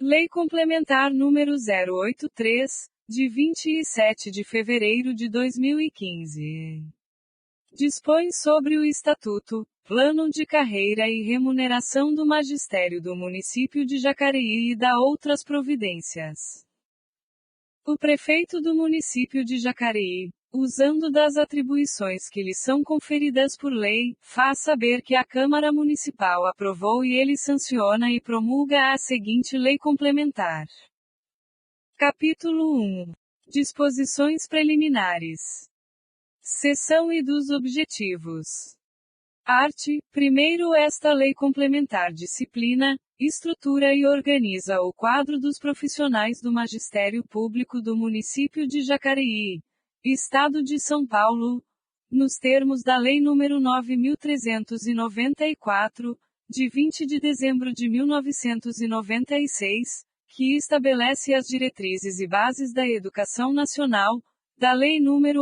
Lei Complementar número 083, de 27 de fevereiro de 2015. Dispõe sobre o Estatuto, Plano de Carreira e Remuneração do Magistério do Município de Jacareí e dá outras providências. O prefeito do município de Jacareí, usando das atribuições que lhe são conferidas por lei, faz saber que a Câmara Municipal aprovou e ele sanciona e promulga a seguinte lei complementar. Capítulo 1. Disposições preliminares. Seção e dos objetivos. Art. 1º Esta lei complementar disciplina, estrutura e organiza o quadro dos profissionais do Magistério Público do município de Jacareí, Estado de São Paulo, nos termos da Lei nº 9.394, de 20 de dezembro de 1996, que estabelece as diretrizes e bases da educação nacional, da Lei nº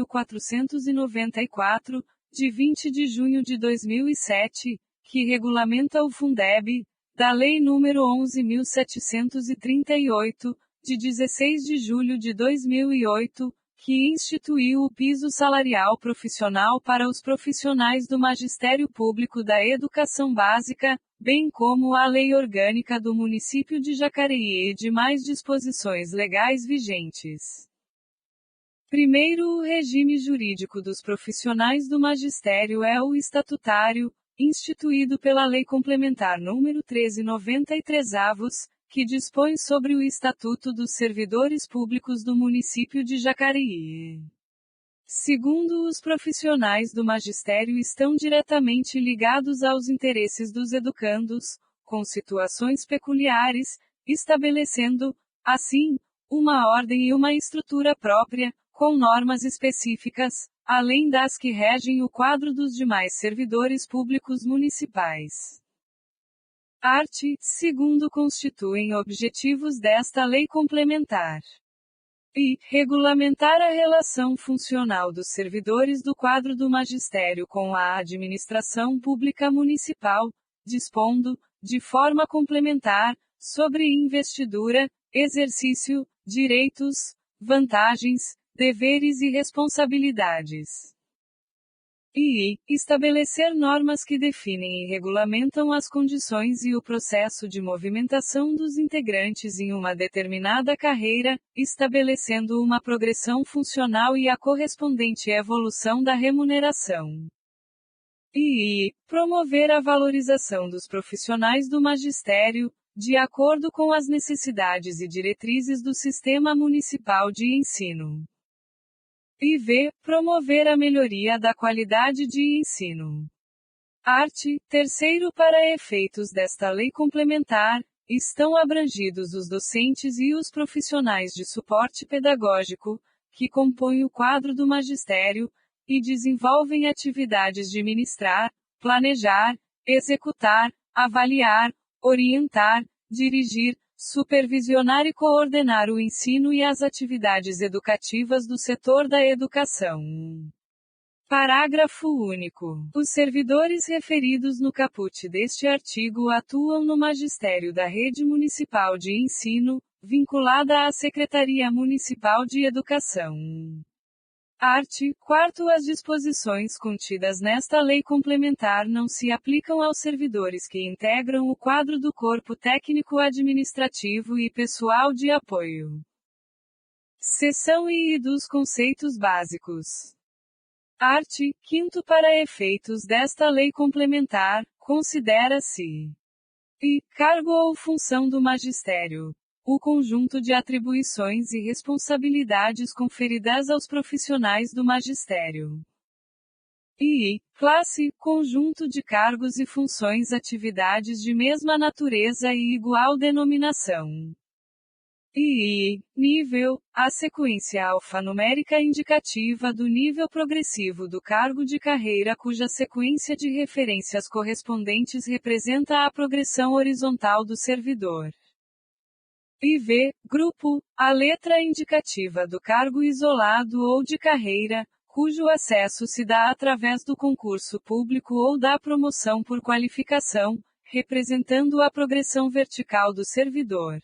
11.494, de 20 de junho de 2007, que regulamenta o Fundeb, da Lei nº 11.738, de 16 de julho de 2008, que instituiu o piso salarial profissional para os profissionais do Magistério Público da Educação Básica, bem como a Lei Orgânica do Município de Jacareí e demais disposições legais vigentes. Primeiro, o regime jurídico dos profissionais do magistério é o estatutário, instituído pela Lei Complementar nº 1393-avos, que dispõe sobre o Estatuto dos Servidores Públicos do município de Jacareí. Segundo, os profissionais do magistério estão diretamente ligados aos interesses dos educandos, com situações peculiares, estabelecendo, assim, uma ordem e uma estrutura própria, com normas específicas, além das que regem o quadro dos demais servidores públicos municipais. Art. 2º constituem objetivos desta lei complementar. E, regulamentar a relação funcional dos servidores do quadro do magistério com a administração pública municipal, dispondo, de forma complementar, sobre investidura, exercício, direitos, vantagens, deveres e responsabilidades. E estabelecer normas que definem e regulamentam as condições e o processo de movimentação dos integrantes em uma determinada carreira, estabelecendo uma progressão funcional e a correspondente evolução da remuneração. E promover a valorização dos profissionais do magistério, de acordo com as necessidades e diretrizes do Sistema Municipal de Ensino. E promover a melhoria da qualidade de ensino. Art. 3º Para efeitos desta lei complementar, estão abrangidos os docentes e os profissionais de suporte pedagógico, que compõem o quadro do magistério, e desenvolvem atividades de ministrar, planejar, executar, avaliar, orientar, dirigir, supervisionar e coordenar o ensino e as atividades educativas do setor da educação. Parágrafo único. Os servidores referidos no caput deste artigo atuam no magistério da Rede Municipal de Ensino, vinculada à Secretaria Municipal de Educação. Art. 4º As disposições contidas nesta lei complementar não se aplicam aos servidores que integram o quadro do corpo técnico-administrativo e pessoal de apoio. Seção I dos conceitos básicos. Art. 5º Para efeitos desta lei complementar, considera-se cargo ou função do magistério. O conjunto de atribuições e responsabilidades conferidas aos profissionais do magistério. Classe, conjunto de cargos e funções atividades de mesma natureza e igual denominação. Nível, a sequência alfanumérica indicativa do nível progressivo do cargo de carreira cuja sequência de referências correspondentes representa a progressão horizontal do servidor. Grupo, a letra indicativa do cargo isolado ou de carreira, cujo acesso se dá através do concurso público ou da promoção por qualificação, representando a progressão vertical do servidor.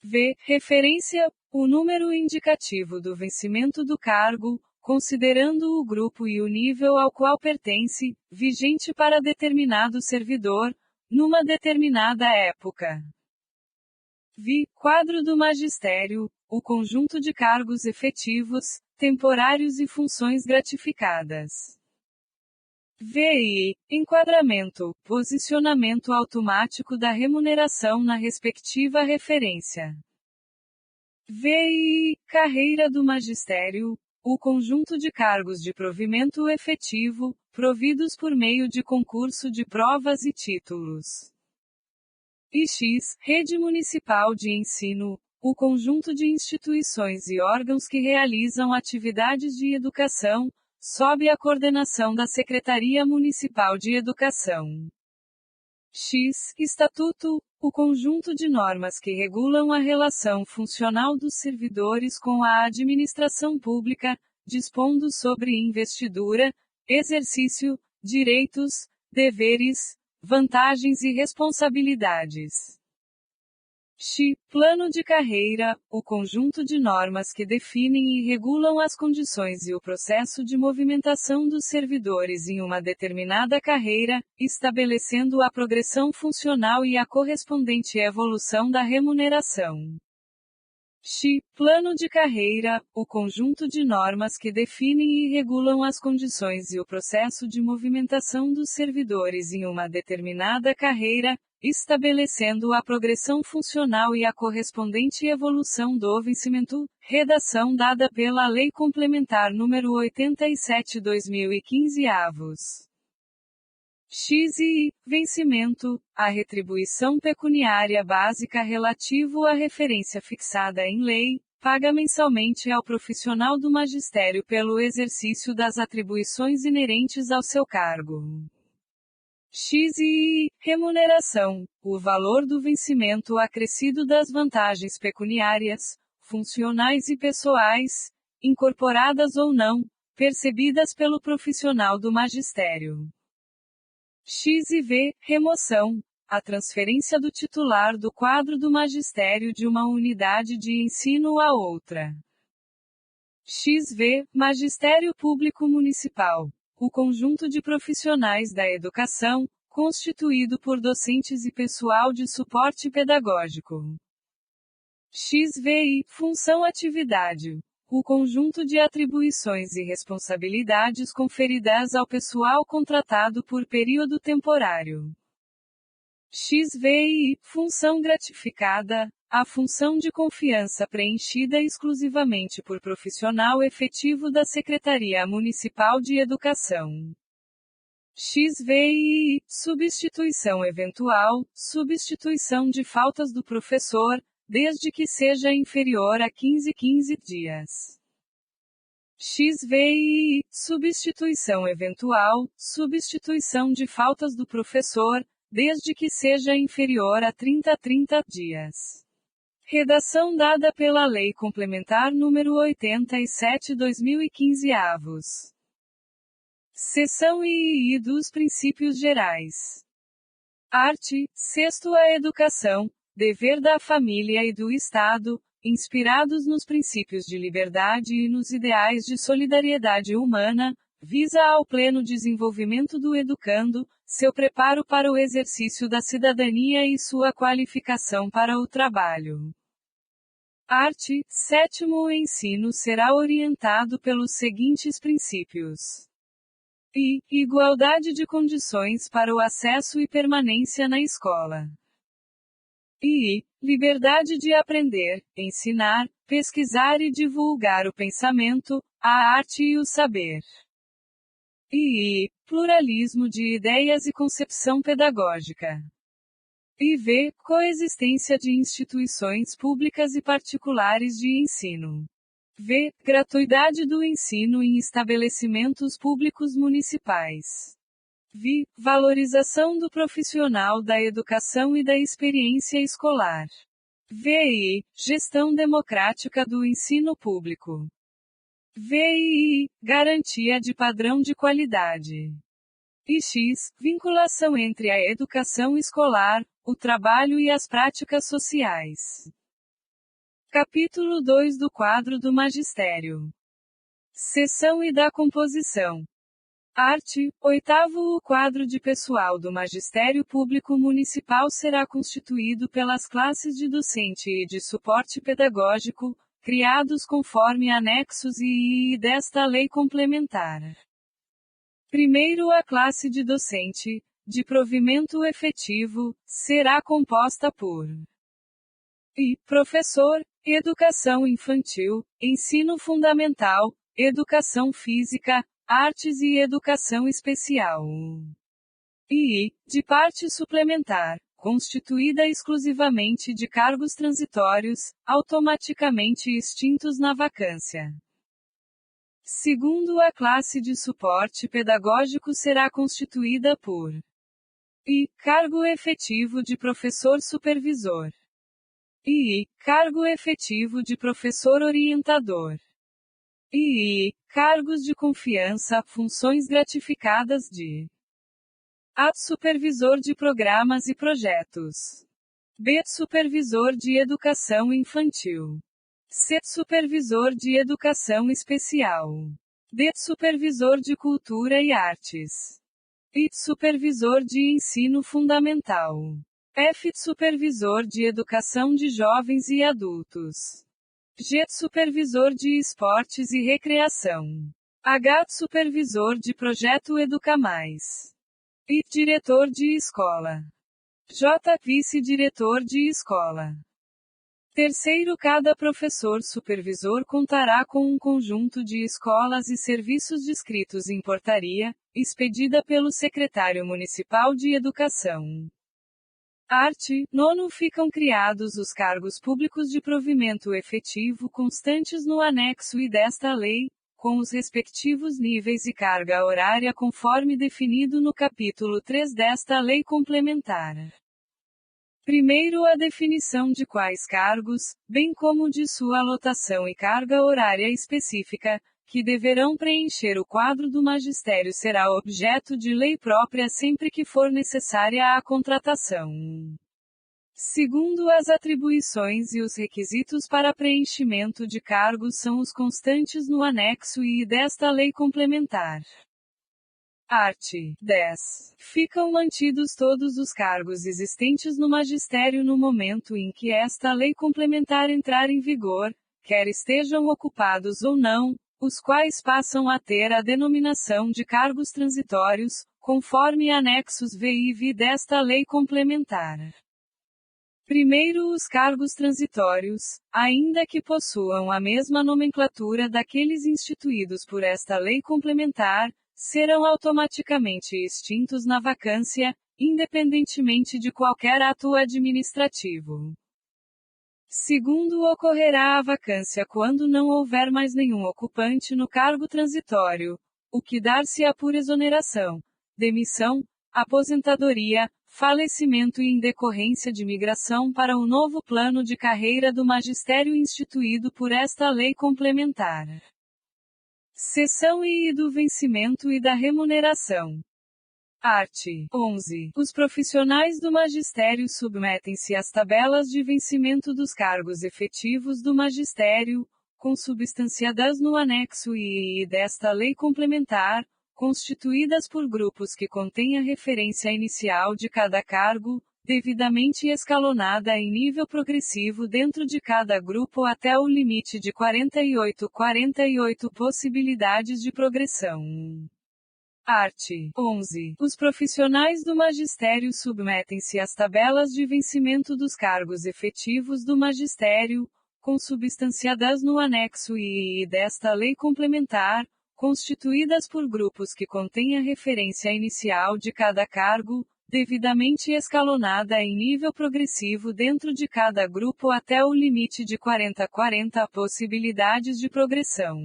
V. Referência, o número indicativo do vencimento do cargo, considerando o grupo e o nível ao qual pertence, vigente para determinado servidor, numa determinada época. Vi. Quadro do magistério, o conjunto de cargos efetivos, temporários e funções gratificadas. VI. Enquadramento, posicionamento automático da remuneração na respectiva referência. VI. Carreira do magistério, o conjunto de cargos de provimento efetivo, providos por meio de concurso de provas e títulos. X. Rede municipal de ensino, o conjunto de instituições e órgãos que realizam atividades de educação, sob a coordenação da Secretaria Municipal de Educação. X. Estatuto, o conjunto de normas que regulam a relação funcional dos servidores com a administração pública, dispondo sobre investidura, exercício, direitos, deveres, vantagens e responsabilidades. X. Plano de carreira, o conjunto de normas que definem e regulam as condições e o processo de movimentação dos servidores em uma determinada carreira, estabelecendo a progressão funcional e a correspondente evolução da remuneração. X. Plano de carreira, o conjunto de normas que definem e regulam as condições e o processo de movimentação dos servidores em uma determinada carreira, estabelecendo a progressão funcional e a correspondente evolução do vencimento, redação dada pela Lei Complementar nº 87/2015 avos. X e vencimento, a retribuição pecuniária básica relativo à referência fixada em lei, paga mensalmente ao profissional do magistério pelo exercício das atribuições inerentes ao seu cargo. X e remuneração, o valor do vencimento acrescido das vantagens pecuniárias, funcionais e pessoais, incorporadas ou não, percebidas pelo profissional do magistério. X e V. Remoção, a transferência do titular do quadro do magistério de uma unidade de ensino a outra. XV. Magistério Público Municipal, o conjunto de profissionais da educação, constituído por docentes e pessoal de suporte pedagógico. XVI. Função-atividade, o conjunto de atribuições e responsabilidades conferidas ao pessoal contratado por período temporário. XVI. Função gratificada, a função de confiança preenchida exclusivamente por profissional efetivo da Secretaria Municipal de Educação. XVI. Substituição eventual, substituição de faltas do professor, desde que seja inferior a 15 dias. XVI. Substituição eventual, substituição de faltas do professor, desde que seja inferior a 30 dias. Redação dada pela Lei Complementar nº 87/2015 avos. Seção I dos Princípios Gerais. Art. 6º A educação, dever da família e do Estado, inspirados nos princípios de liberdade e nos ideais de solidariedade humana, visa ao pleno desenvolvimento do educando, seu preparo para o exercício da cidadania e sua qualificação para o trabalho. Art. 7º O ensino será orientado pelos seguintes princípios. I. Igualdade de condições para o acesso e permanência na escola. I. Liberdade de aprender, ensinar, pesquisar e divulgar o pensamento, a arte e o saber. I. Pluralismo de ideias e concepção pedagógica. IV. Coexistência de instituições públicas e particulares de ensino. V. Gratuidade do ensino em estabelecimentos públicos municipais. V. Valorização do profissional da educação e da experiência escolar. VI. Gestão democrática do ensino público. VII. Garantia de padrão de qualidade. E X. Vinculação entre a educação escolar, o trabalho e as práticas sociais. Capítulo 2 do quadro do magistério. Seção e da composição. Arte. Oitavo. O quadro de pessoal do Magistério Público Municipal será constituído pelas classes de docente e de suporte pedagógico, criados conforme anexos e desta lei complementar. Primeiro, a classe de docente, de provimento efetivo, será composta por professor, educação infantil, ensino fundamental, educação física, artes e educação especial. De parte suplementar, constituída exclusivamente de cargos transitórios, automaticamente extintos na vacância. Segundo, a classe de suporte pedagógico será constituída por cargo efetivo de professor supervisor. Cargo efetivo de professor orientador. Cargos de confiança, funções gratificadas de A. Supervisor de programas e projetos. B. Supervisor de educação infantil. C. Supervisor de educação especial. D. Supervisor de cultura e artes. E. Supervisor de ensino fundamental. F. Supervisor de educação de jovens e adultos. G. Supervisor de esportes e recreação. H. Supervisor de projeto Educa Mais. I. Diretor de escola. J. Vice-diretor de escola. Terceiro, cada professor supervisor contará com um conjunto de escolas e serviços descritos em portaria, expedida pelo secretário municipal de educação. Arte. Nono, ficam criados os cargos públicos de provimento efetivo constantes no anexo I desta lei, com os respectivos níveis e carga horária conforme definido no capítulo 3 desta lei complementar. Primeiro, a definição de quais cargos, bem como de sua lotação e carga horária específica, que deverão preencher o quadro do magistério será objeto de lei própria sempre que for necessária a contratação. Segundo, as atribuições e os requisitos para preenchimento de cargos são os constantes no anexo I desta lei complementar. Art. 10. Ficam mantidos todos os cargos existentes no magistério no momento em que esta lei complementar entrar em vigor, quer estejam ocupados ou não, os quais passam a ter a denominação de cargos transitórios, conforme anexos V e V desta lei complementar. Primeiro, os cargos transitórios, ainda que possuam a mesma nomenclatura daqueles instituídos por esta lei complementar, serão automaticamente extintos na vacância, independentemente de qualquer ato administrativo. Segundo, ocorrerá a vacância quando não houver mais nenhum ocupante no cargo transitório, o que dar-se-á por exoneração, demissão, aposentadoria, falecimento e em decorrência de migração para um novo plano de carreira do magistério instituído por esta lei complementar. Seção I do vencimento e da remuneração. Art. 11. Os profissionais do magistério submetem-se às tabelas de vencimento dos cargos efetivos do magistério, consubstanciadas no anexo I desta lei complementar, constituídas por grupos que contêm a referência inicial de cada cargo, devidamente escalonada em nível progressivo dentro de cada grupo até o limite de 48 possibilidades de progressão. Art. 11. Os profissionais do magistério submetem-se às tabelas de vencimento dos cargos efetivos do magistério, consubstanciadas no anexo I desta lei complementar, constituídas por grupos que contêm a referência inicial de cada cargo, devidamente escalonada em nível progressivo dentro de cada grupo até o limite de 40 possibilidades de progressão.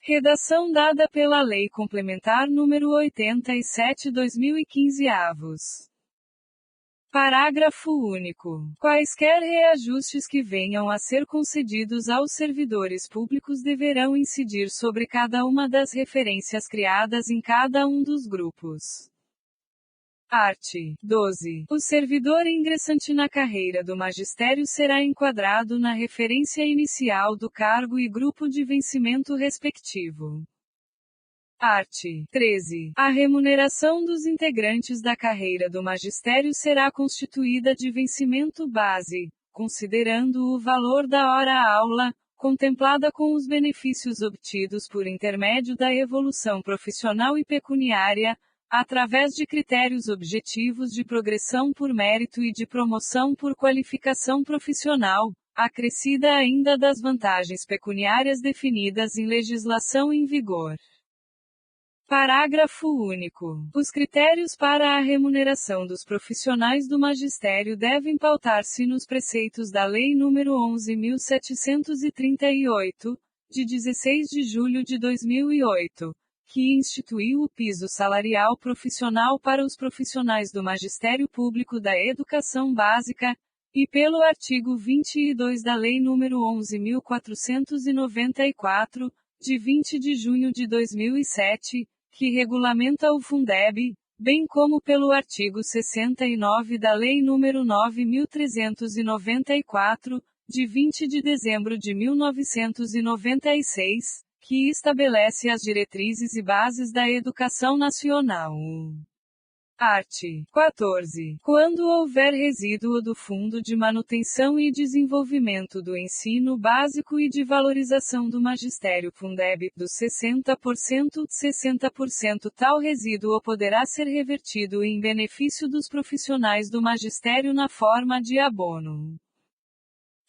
Redação dada pela Lei Complementar nº 87/2015 avos. Parágrafo único. Quaisquer reajustes que venham a ser concedidos aos servidores públicos deverão incidir sobre cada uma das referências criadas em cada um dos grupos. Art. 12. O servidor ingressante na carreira do magistério será enquadrado na referência inicial do cargo e grupo de vencimento respectivo. Art. 13. A remuneração dos integrantes da carreira do magistério será constituída de vencimento base, considerando o valor da hora-aula, contemplada com os benefícios obtidos por intermédio da evolução profissional e pecuniária, através de critérios objetivos de progressão por mérito e de promoção por qualificação profissional, acrescida ainda das vantagens pecuniárias definidas em legislação em vigor. Parágrafo único. Os critérios para a remuneração dos profissionais do magistério devem pautar-se nos preceitos da Lei nº 11.738, de 16 de julho de 2008, que instituiu o piso salarial profissional para os profissionais do Magistério Público da Educação Básica, e pelo artigo 22 da Lei nº 11.494, de 20 de junho de 2007, que regulamenta o Fundeb, bem como pelo artigo 69 da Lei nº 9.394, de 20 de dezembro de 1996, que estabelece as diretrizes e bases da educação nacional. Art. 14. Quando houver resíduo do Fundo de Manutenção e Desenvolvimento do Ensino Básico e de Valorização do Magistério Fundeb, dos 60%, tal resíduo poderá ser revertido em benefício dos profissionais do magistério na forma de abono.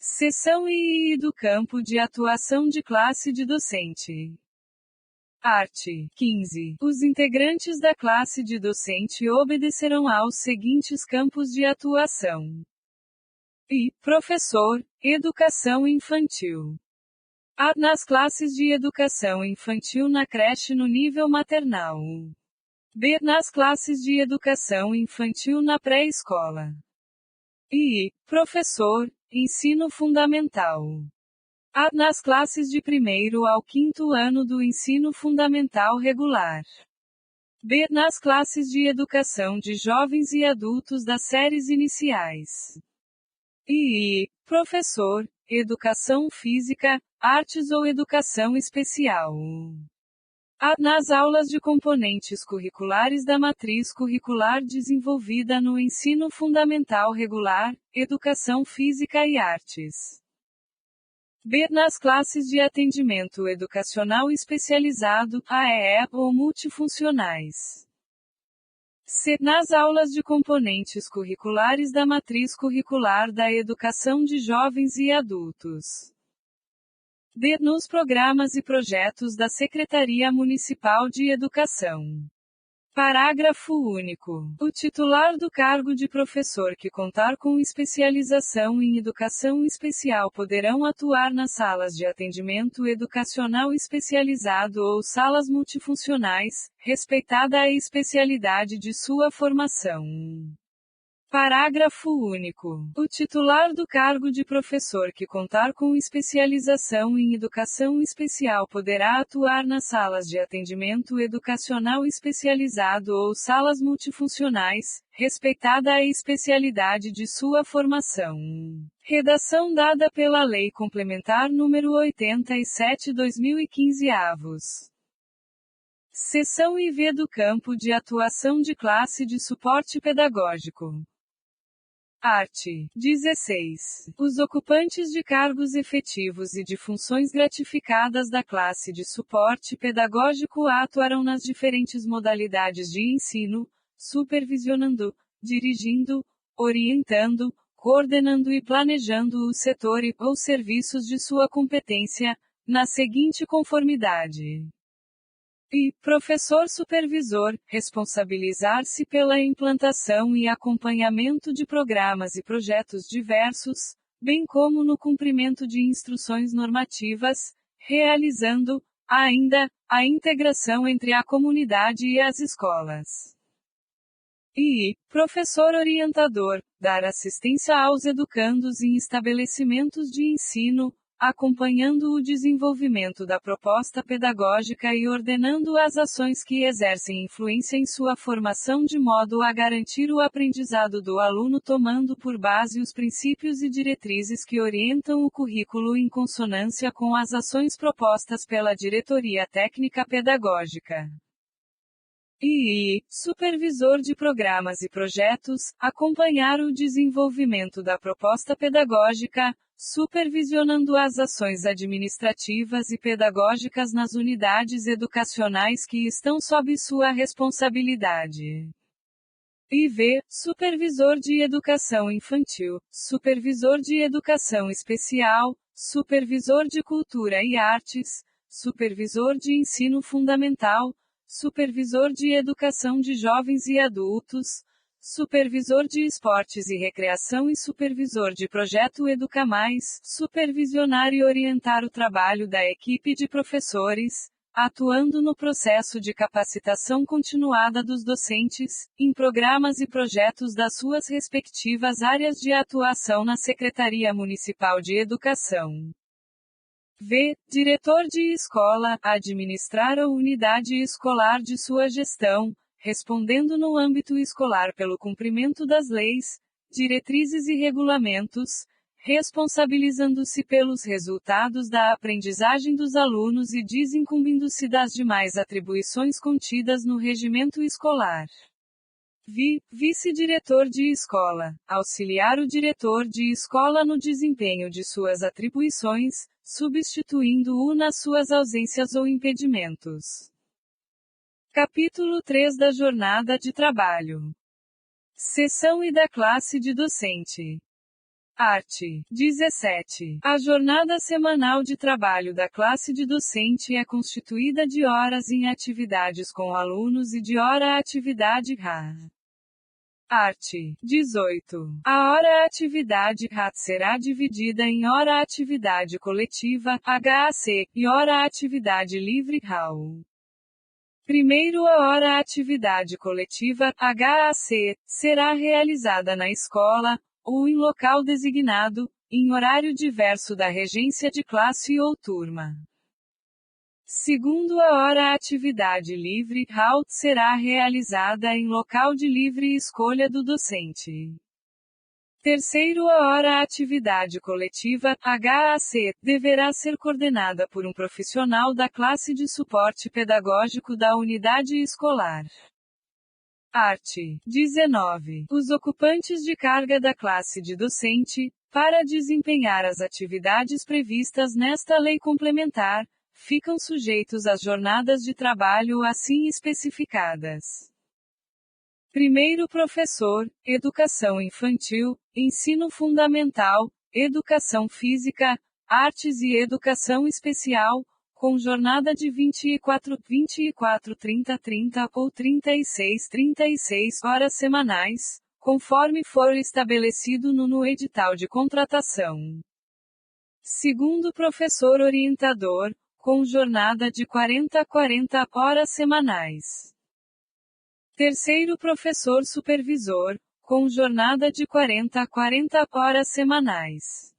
Seção II do campo de atuação de classe de docente. Art. 15. Os integrantes da classe de docente obedecerão aos seguintes campos de atuação. Professor, educação infantil. A. Nas classes de educação infantil na creche no nível maternal. B. Nas classes de educação infantil na pré-escola. Professor, ensino fundamental. A. Nas classes de 1º ao 5º ano do ensino fundamental regular. B. Nas classes de educação de jovens e adultos das séries iniciais. Professor, educação física, artes ou educação especial. A. Nas aulas de componentes curriculares da matriz curricular desenvolvida no ensino fundamental regular, educação física e artes. B. Nas classes de atendimento educacional especializado, AEE, ou multifuncionais. C. Nas aulas de componentes curriculares da matriz curricular da educação de jovens e adultos. D. Nos programas e projetos da Secretaria Municipal de Educação. Parágrafo único. O titular do cargo de professor que contar com especialização em educação especial poderão atuar nas salas de atendimento educacional especializado ou salas multifuncionais, respeitada a especialidade de sua formação. Parágrafo único. O titular do cargo de professor que contar com especialização em educação especial poderá atuar nas salas de atendimento educacional especializado ou salas multifuncionais, respeitada a especialidade de sua formação. Redação dada pela Lei Complementar nº 87/2015 avos. Seção IV do campo de atuação de classe de suporte pedagógico. Art. 16. Os ocupantes de cargos efetivos e de funções gratificadas da classe de suporte pedagógico atuarão nas diferentes modalidades de ensino, supervisionando, dirigindo, orientando, coordenando e planejando o setor ou serviços de sua competência, na seguinte conformidade. Professor supervisor, responsabilizar-se pela implantação e acompanhamento de programas e projetos diversos, bem como no cumprimento de instruções normativas, realizando, ainda, a integração entre a comunidade e as escolas. Professor orientador, dar assistência aos educandos em estabelecimentos de ensino, acompanhando o desenvolvimento da proposta pedagógica e ordenando as ações que exercem influência em sua formação de modo a garantir o aprendizado do aluno, tomando por base os princípios e diretrizes que orientam o currículo em consonância com as ações propostas pela diretoria técnica pedagógica. Supervisor de programas e projetos, acompanhar o desenvolvimento da proposta pedagógica, supervisionando as ações administrativas e pedagógicas nas unidades educacionais que estão sob sua responsabilidade. Supervisor de educação infantil, supervisor de educação especial, supervisor de cultura e artes, supervisor de ensino fundamental, supervisor de educação de jovens e adultos, supervisor de esportes e recreação e supervisor de projeto Educa Mais, supervisionar e orientar o trabalho da equipe de professores, atuando no processo de capacitação continuada dos docentes, em programas e projetos das suas respectivas áreas de atuação na Secretaria Municipal de Educação. Diretor de escola, administrar a unidade escolar de sua gestão, respondendo no âmbito escolar pelo cumprimento das leis, diretrizes e regulamentos, responsabilizando-se pelos resultados da aprendizagem dos alunos e desincumbindo-se das demais atribuições contidas no regimento escolar. Vice-diretor de escola, auxiliar o diretor de escola no desempenho de suas atribuições, substituindo-o nas suas ausências ou impedimentos. Capítulo 3 da jornada de trabalho. Seção e da classe de docente. Art. 17. A jornada semanal de trabalho da classe de docente é constituída de horas em atividades com alunos e de hora-atividade RA. Art. 18. A hora-atividade RAT será dividida em hora-atividade coletiva, HAC, e hora-atividade livre, HAU. Primeiro, a hora-atividade coletiva, HAC, será realizada na escola, ou em local designado, em horário diverso da regência de classe ou turma. Segundo, a hora-atividade livre, HAU, será realizada em local de livre escolha do docente. Terceiro, a hora-atividade coletiva, HAC, deverá ser coordenada por um profissional da classe de suporte pedagógico da unidade escolar. Art. 19. Os ocupantes de carga da classe de docente, para desempenhar as atividades previstas nesta lei complementar, ficam sujeitos às jornadas de trabalho assim especificadas. Primeiro, professor, educação infantil, ensino fundamental, educação física, artes e educação especial, com jornada de 24, 30 ou 36 horas semanais, conforme for estabelecido no edital de contratação. Segundo, professor orientador, com jornada de 40 horas semanais. Terceiro, professor supervisor, com jornada de 40 horas semanais.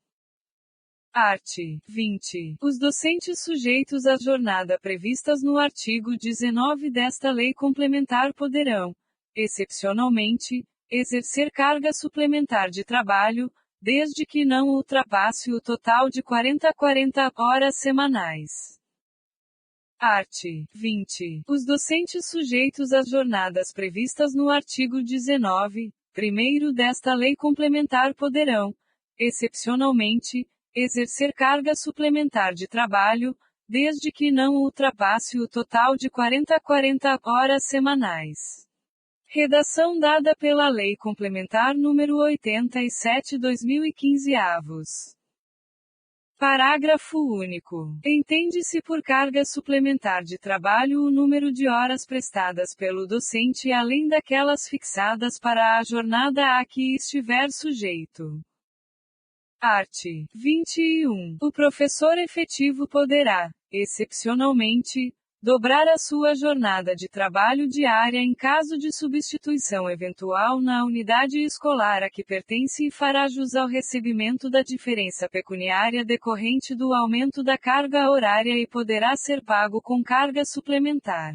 Art. 20. Os docentes sujeitos à jornada previstas no artigo 19 desta lei complementar poderão, excepcionalmente, exercer carga suplementar de trabalho, desde que não ultrapasse o total de 40 horas semanais. Art. 20. Os docentes sujeitos às jornadas previstas no artigo 19, primeiro desta lei complementar poderão, excepcionalmente, exercer carga suplementar de trabalho, desde que não ultrapasse o total de 40 horas semanais. Redação dada pela Lei Complementar número 87/2015 avos. Parágrafo único. Entende-se por carga suplementar de trabalho o número de horas prestadas pelo docente além daquelas fixadas para a jornada a que estiver sujeito. Art. 21. O professor efetivo poderá, excepcionalmente, dobrar a sua jornada de trabalho diária em caso de substituição eventual na unidade escolar a que pertence e fará jus ao recebimento da diferença pecuniária decorrente do aumento da carga horária e poderá ser pago com carga suplementar.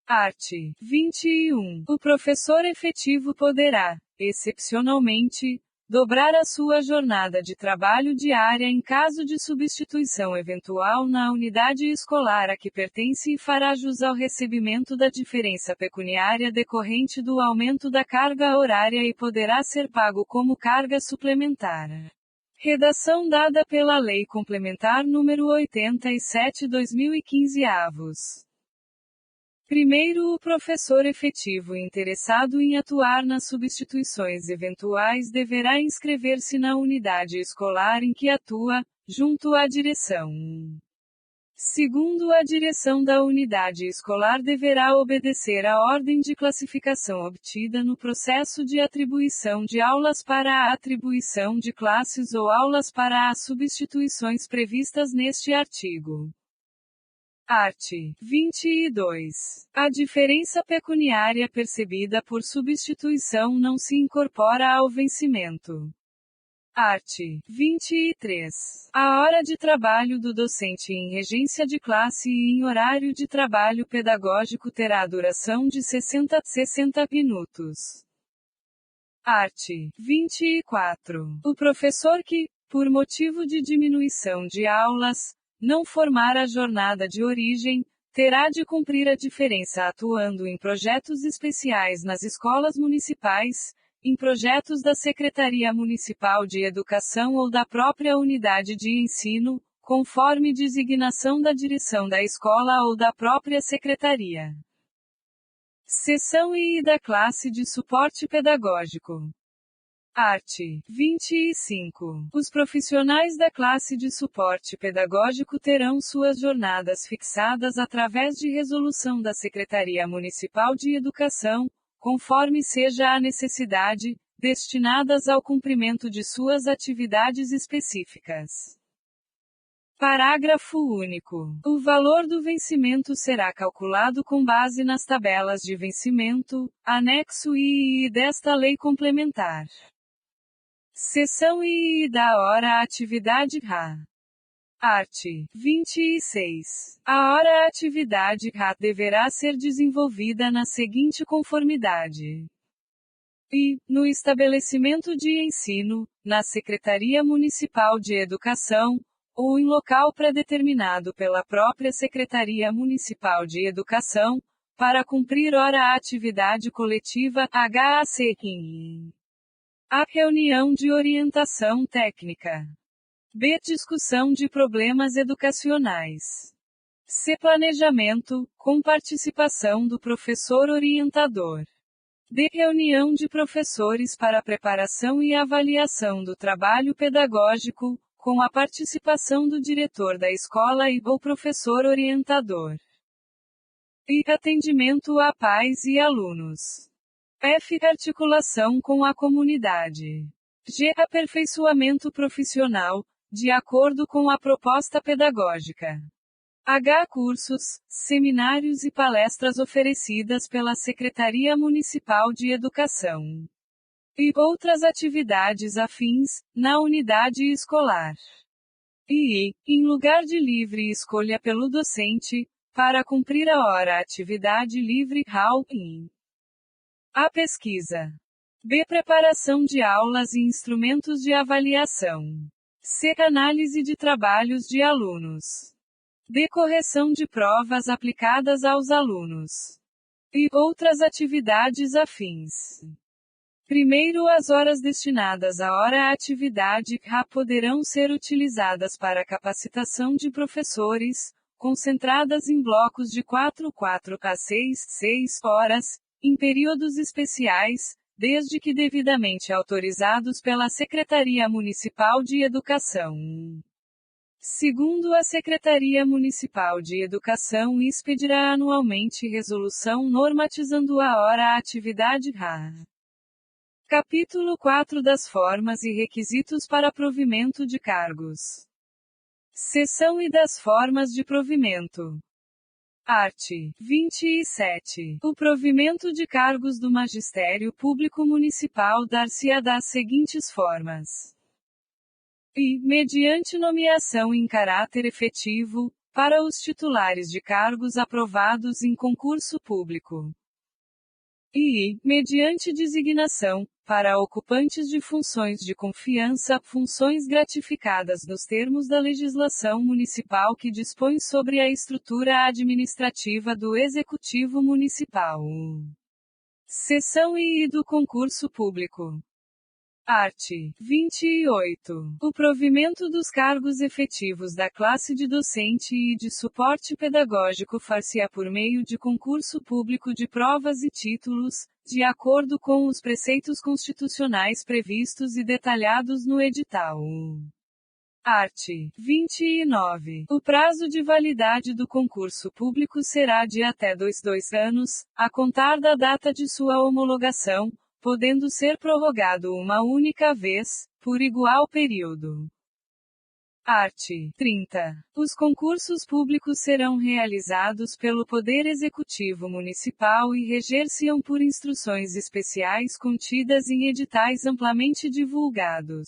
Art. 21. O professor efetivo poderá, excepcionalmente, dobrar a sua jornada de trabalho diária em caso de substituição eventual na unidade escolar a que pertence e fará jus ao recebimento da diferença pecuniária decorrente do aumento da carga horária e poderá ser pago como carga suplementar. Redação dada pela Lei Complementar nº 87/2015 avos. Primeiro, o professor efetivo interessado em atuar nas substituições eventuais deverá inscrever-se na unidade escolar em que atua, junto à direção. Segundo, a direção da unidade escolar deverá obedecer à ordem de classificação obtida no processo de atribuição de aulas para a atribuição de classes ou aulas para as substituições previstas neste artigo. Art. 22. A diferença pecuniária percebida por substituição não se incorpora ao vencimento. Art. 23. A hora de trabalho do docente em regência de classe e em horário de trabalho pedagógico terá duração de 60 minutos. Art. 24. O professor que, por motivo de diminuição de aulas, não formar a jornada de origem, terá de cumprir a diferença atuando em projetos especiais nas escolas municipais, em projetos da Secretaria Municipal de Educação ou da própria unidade de ensino, conforme designação da direção da escola ou da própria secretaria. Seção I da classe de suporte pedagógico. Art. 25. Os profissionais da classe de suporte pedagógico terão suas jornadas fixadas através de resolução da Secretaria Municipal de Educação, conforme seja a necessidade, destinadas ao cumprimento de suas atividades específicas. Parágrafo único. O valor do vencimento será calculado com base nas tabelas de vencimento, anexo I desta lei complementar. Seção I da hora atividade RA. Art. 26. A hora atividade RA deverá ser desenvolvida na seguinte conformidade. I. No estabelecimento de ensino, na Secretaria Municipal de Educação, ou em local pré-determinado pela própria Secretaria Municipal de Educação, para cumprir hora atividade coletiva, HAC. A. Reunião de orientação técnica. B. Discussão de problemas educacionais. C. Planejamento, com participação do professor orientador. D. Reunião de professores para preparação e avaliação do trabalho pedagógico, com a participação do diretor da escola ou professor orientador. E. Atendimento a pais e alunos. F. Articulação com a comunidade. G. Aperfeiçoamento profissional, de acordo com a proposta pedagógica. H. Cursos, seminários e palestras oferecidas pela Secretaria Municipal de Educação. E outras atividades afins, na unidade escolar. E. Em lugar de livre escolha pelo docente, para cumprir a hora atividade livre (HAL). A. Pesquisa. B. Preparação de aulas e instrumentos de avaliação. C. Análise de trabalhos de alunos. D. Correção de provas aplicadas aos alunos. E outras atividades afins. Primeiro, as horas destinadas à hora atividade RA poderão ser utilizadas para capacitação de professores, concentradas em blocos de 4 a 6 horas, em períodos especiais, desde que devidamente autorizados pela Secretaria Municipal de Educação. Segundo, a Secretaria Municipal de Educação expedirá anualmente resolução normatizando a hora atividade RA. Capítulo 4 das formas e requisitos para provimento de cargos. Seção I das formas de provimento. Art. 27. O provimento de cargos do Magistério Público Municipal dar-se-á das seguintes formas. Mediante nomeação em caráter efetivo, para os titulares de cargos aprovados em concurso público. Mediante designação, para ocupantes de funções de confiança, funções gratificadas nos termos da legislação municipal que dispõe sobre a estrutura administrativa do Executivo Municipal. Seção I do concurso público. Art. 28. O provimento dos cargos efetivos da classe de docente e de suporte pedagógico far-se-á por meio de concurso público de provas e títulos, de acordo com os preceitos constitucionais previstos e detalhados no edital. Art. 29. O prazo de validade do concurso público será de até 2 anos, a contar da data de sua homologação, podendo ser prorrogado uma única vez, por igual período. Art. 30. Os concursos públicos serão realizados pelo Poder Executivo Municipal e reger-se-ão por instruções especiais contidas em editais amplamente divulgados.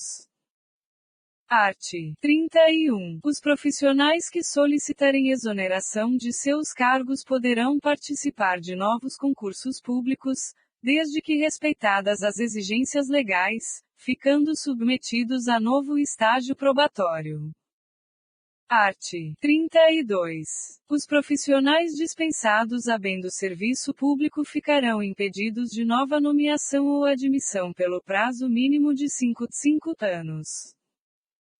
Art. 31. Os profissionais que solicitarem exoneração de seus cargos poderão participar de novos concursos públicos, desde que respeitadas as exigências legais, ficando submetidos a novo estágio probatório. Art. 32. Os profissionais dispensados habendo serviço público ficarão impedidos de nova nomeação ou admissão pelo prazo mínimo de 5 anos.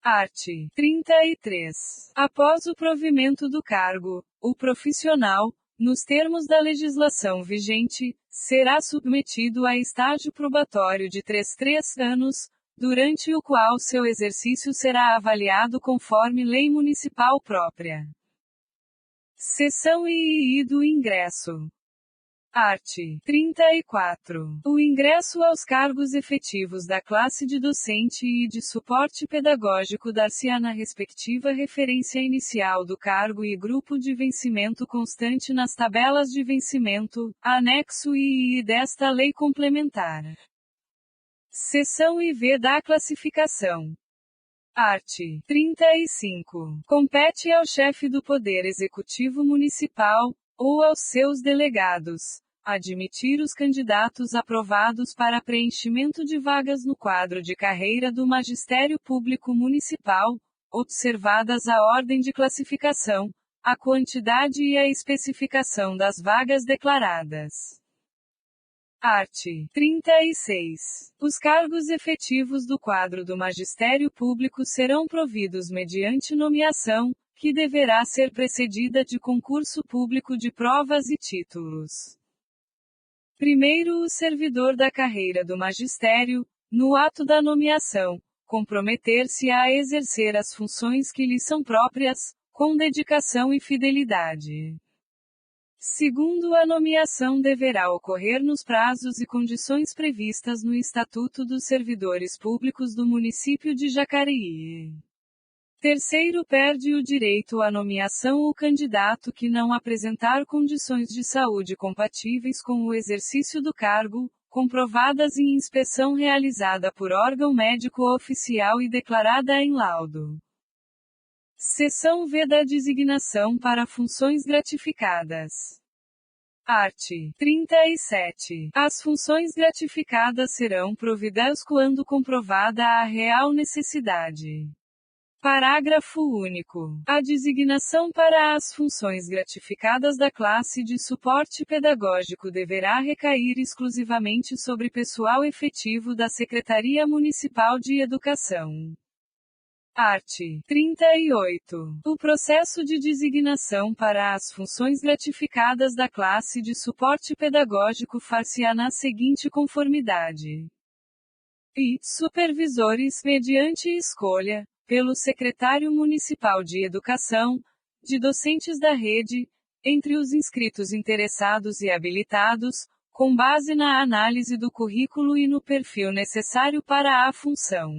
Art. 33. Após o provimento do cargo, o profissional, nos termos da legislação vigente, será submetido a estágio probatório de 3 anos, durante o qual seu exercício será avaliado conforme lei municipal própria. Seção II do ingresso. Art. 34. O ingresso aos cargos efetivos da classe de docente e de suporte pedagógico dar-se-á na respectiva referência inicial do cargo e grupo de vencimento constante nas tabelas de vencimento, anexo I desta lei complementar. Seção IV da classificação. Art. 35. Compete ao chefe do Poder Executivo Municipal, ou aos seus delegados, admitir os candidatos aprovados para preenchimento de vagas no quadro de carreira do Magistério Público Municipal, observadas a ordem de classificação, a quantidade e a especificação das vagas declaradas. Art. 36. Os cargos efetivos do quadro do Magistério Público serão providos mediante nomeação, que deverá ser precedida de concurso público de provas e títulos. Primeiro, o servidor da carreira do magistério, no ato da nomeação, comprometer-se a exercer as funções que lhe são próprias, com dedicação e fidelidade. Segundo, a nomeação deverá ocorrer nos prazos e condições previstas no Estatuto dos Servidores Públicos do município de Jacareí. Terceiro, perde o direito à nomeação o candidato que não apresentar condições de saúde compatíveis com o exercício do cargo, comprovadas em inspeção realizada por órgão médico oficial e declarada em laudo. Seção V da designação para funções gratificadas. Art. 37. As funções gratificadas serão providas quando comprovada a real necessidade. Parágrafo único. A designação para as funções gratificadas da classe de suporte pedagógico deverá recair exclusivamente sobre pessoal efetivo da Secretaria Municipal de Educação. Art. 38. O processo de designação para as funções gratificadas da classe de suporte pedagógico far-se-á na seguinte conformidade. Supervisores, mediante escolha, pelo Secretário Municipal de Educação, de docentes da rede, entre os inscritos interessados e habilitados, com base na análise do currículo e no perfil necessário para a função.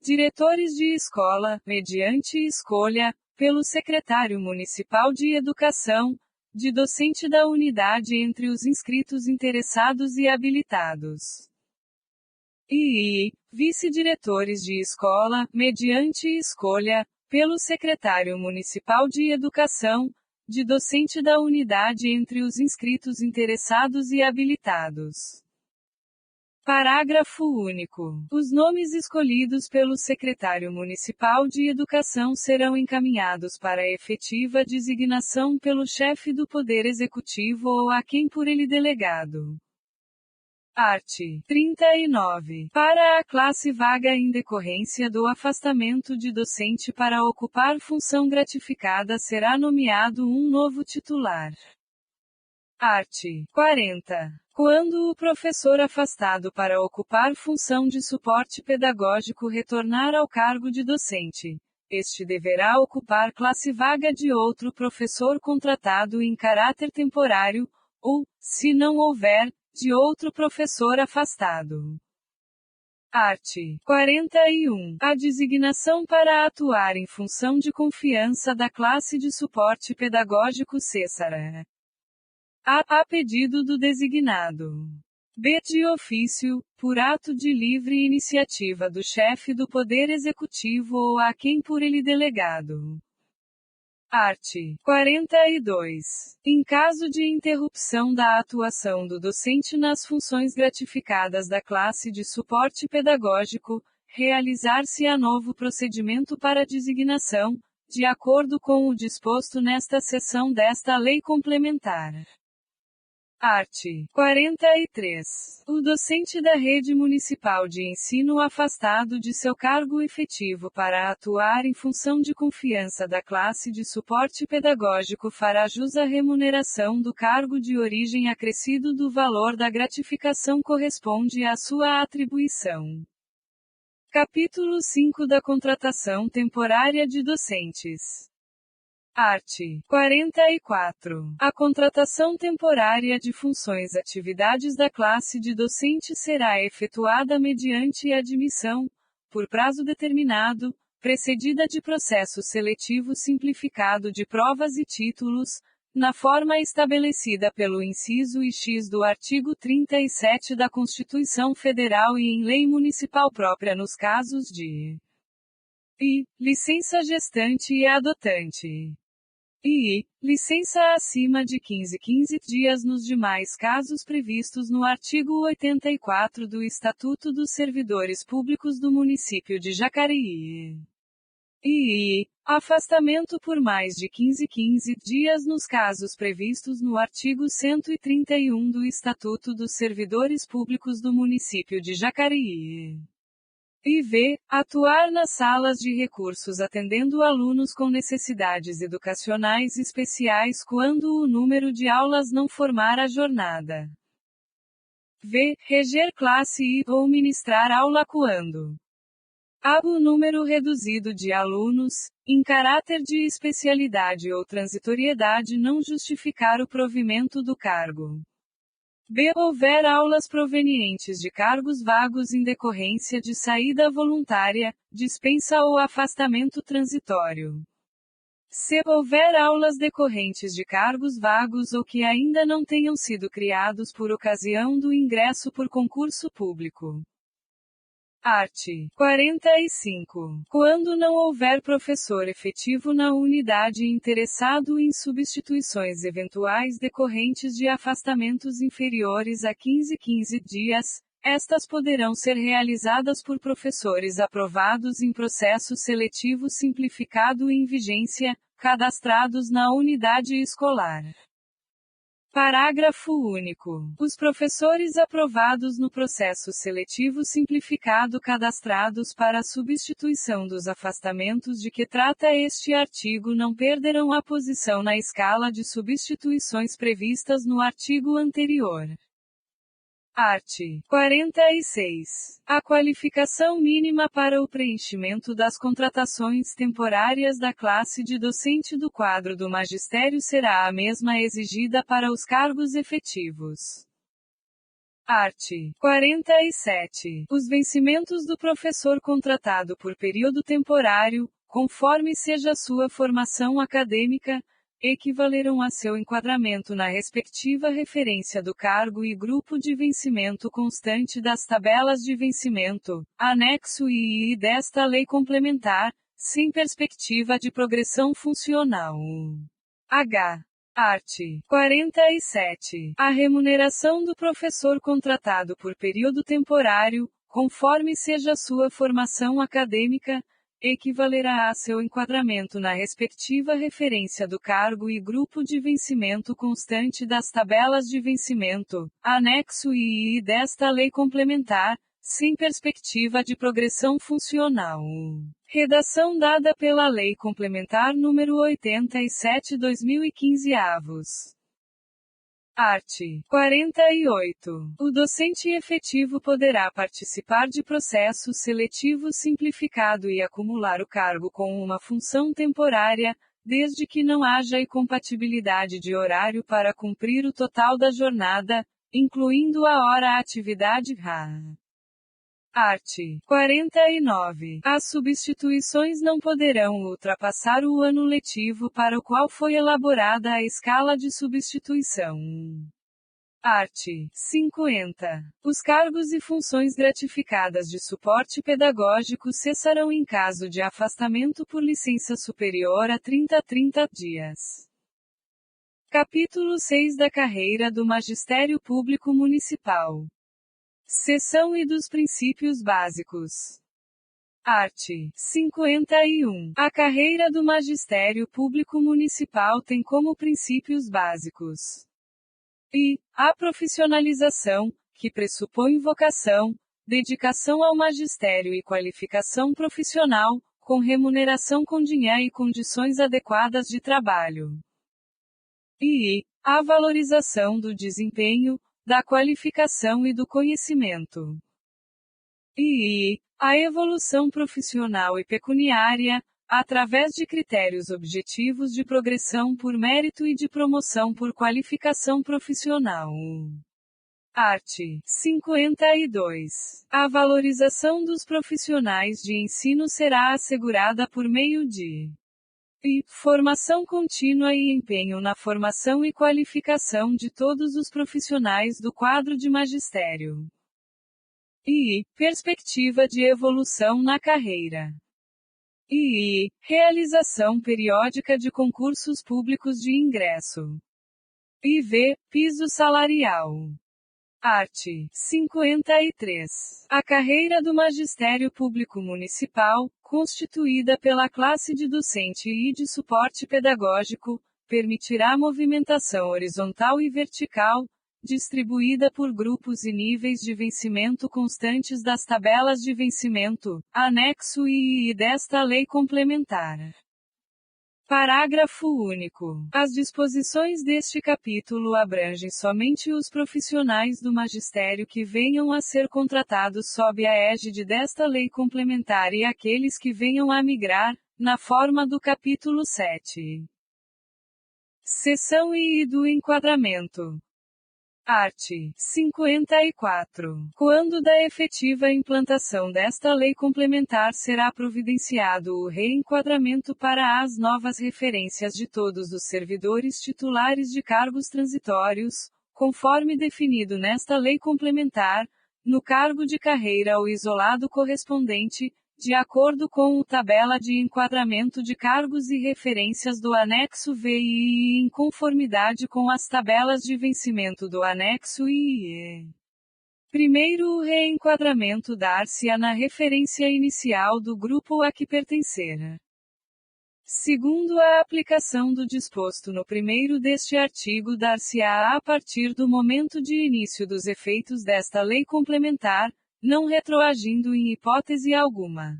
Diretores de escola, mediante escolha, pelo secretário municipal de Educação, de docente da unidade entre os inscritos interessados e habilitados. E vice-diretores de escola, mediante escolha, pelo secretário municipal de Educação, de docente da unidade entre os inscritos interessados e habilitados. Parágrafo único. Os nomes escolhidos pelo secretário municipal de Educação serão encaminhados para efetiva designação pelo chefe do Poder Executivo ou a quem por ele delegado. Art. 39. Para a classe vaga em decorrência do afastamento de docente para ocupar função gratificada será nomeado um novo titular. Art. 40. Quando o professor afastado para ocupar função de suporte pedagógico retornar ao cargo de docente, este deverá ocupar classe vaga de outro professor contratado em caráter temporário, ou, se não houver, de outro professor afastado. Art. 41. A designação para atuar em função de confiança da classe de suporte pedagógico cessará. A pedido do designado. B. De ofício, por ato de livre iniciativa do chefe do Poder Executivo ou a quem por ele delegado. Art. 42. Em caso de interrupção da atuação do docente nas funções gratificadas da classe de suporte pedagógico, realizar-se-á novo procedimento para designação, de acordo com o disposto nesta seção desta lei complementar. Art. 43. O docente da rede municipal de ensino afastado de seu cargo efetivo para atuar em função de confiança da classe de suporte pedagógico fará jus à remuneração do cargo de origem acrescido do valor da gratificação corresponde à sua atribuição. Capítulo 5 da Contratação Temporária de Docentes. Art. 44. A contratação temporária de funções atividades da classe de docente será efetuada mediante admissão, por prazo determinado, precedida de processo seletivo simplificado de provas e títulos, na forma estabelecida pelo inciso X do artigo 37 da Constituição Federal e em lei municipal própria nos casos de licença gestante e adotante. Licença acima de 15 dias nos demais casos previstos no artigo 84 do Estatuto dos Servidores Públicos do Município de Jacareí. Afastamento por mais de 15 dias nos casos previstos no artigo 131 do Estatuto dos Servidores Públicos do Município de Jacareí. Atuar nas salas de recursos atendendo alunos com necessidades educacionais especiais quando o número de aulas não formar a jornada. Reger classe I ou ministrar aula quando há o número reduzido de alunos, em caráter de especialidade ou transitoriedade não justificar o provimento do cargo. Houver aulas provenientes de cargos vagos em decorrência de saída voluntária, dispensa ou afastamento transitório. Se houver aulas decorrentes de cargos vagos ou que ainda não tenham sido criados por ocasião do ingresso por concurso público. Art. 45. Quando não houver professor efetivo na unidade interessado em substituições eventuais decorrentes de afastamentos inferiores a 15 dias, estas poderão ser realizadas por professores aprovados em processo seletivo simplificado em vigência, cadastrados na unidade escolar. Parágrafo único. Os professores aprovados no processo seletivo simplificado cadastrados para a substituição dos afastamentos de que trata este artigo não perderão a posição na escala de substituições previstas no artigo anterior. Art. 46. A qualificação mínima para o preenchimento das contratações temporárias da classe de docente do quadro do magistério será a mesma exigida para os cargos efetivos. Art. 47. Os vencimentos do professor contratado por período temporário, conforme seja a sua formação acadêmica, equivalerão a seu enquadramento na respectiva referência do cargo e grupo de vencimento constante das tabelas de vencimento, anexo I desta lei complementar, sem perspectiva de progressão funcional. H. Art. 47. A remuneração do professor contratado por período temporário, conforme seja a sua formação acadêmica, equivalerá a seu enquadramento na respectiva referência do cargo e grupo de vencimento constante das tabelas de vencimento, anexo I desta lei complementar, sem perspectiva de progressão funcional. Redação dada pela Lei Complementar número 87/2015 avos. Art. 48. O docente efetivo poderá participar de processo seletivo simplificado e acumular o cargo com uma função temporária, desde que não haja incompatibilidade de horário para cumprir o total da jornada, incluindo a hora-atividade RA. Art. 49. As substituições não poderão ultrapassar o ano letivo para o qual foi elaborada a escala de substituição. Art. 50. Os cargos e funções gratificadas de suporte pedagógico cessarão em caso de afastamento por licença superior a 30 dias. Capítulo 6 da carreira do Magistério Público Municipal. Seção I dos princípios básicos. Art. 51. A carreira do Magistério Público Municipal tem como princípios básicos: I. A profissionalização, que pressupõe vocação, dedicação ao magistério e qualificação profissional, com remuneração condigna e condições adequadas de trabalho. I. A valorização do desempenho, da qualificação e do conhecimento. E a evolução profissional e pecuniária, através de critérios objetivos de progressão por mérito e de promoção por qualificação profissional. Art. 52. A valorização dos profissionais de ensino será assegurada por meio de formação contínua e empenho na formação e qualificação de todos os profissionais do quadro de magistério. E perspectiva de evolução na carreira. E realização periódica de concursos públicos de ingresso. IV. Piso salarial. Art. 53. A carreira do Magistério Público Municipal, constituída pela classe de docente e de suporte pedagógico, permitirá movimentação horizontal e vertical, distribuída por grupos e níveis de vencimento constantes das tabelas de vencimento, anexo I desta lei complementar. Parágrafo único. As disposições deste capítulo abrangem somente os profissionais do magistério que venham a ser contratados sob a égide desta lei complementar e aqueles que venham a migrar, na forma do capítulo 7. Seção I do enquadramento. Art. 54. Quando da efetiva implantação desta lei complementar será providenciado o reenquadramento para as novas referências de todos os servidores titulares de cargos transitórios, conforme definido nesta lei complementar, no cargo de carreira ou isolado correspondente, de acordo com o tabela de enquadramento de cargos e referências do anexo V e em conformidade com as tabelas de vencimento do anexo I. Primeiro, o reenquadramento dar-se-á na referência inicial do grupo a que pertencer. Segundo, a aplicação do disposto no primeiro deste artigo dar-se-á a partir do momento de início dos efeitos desta lei complementar, não retroagindo em hipótese alguma.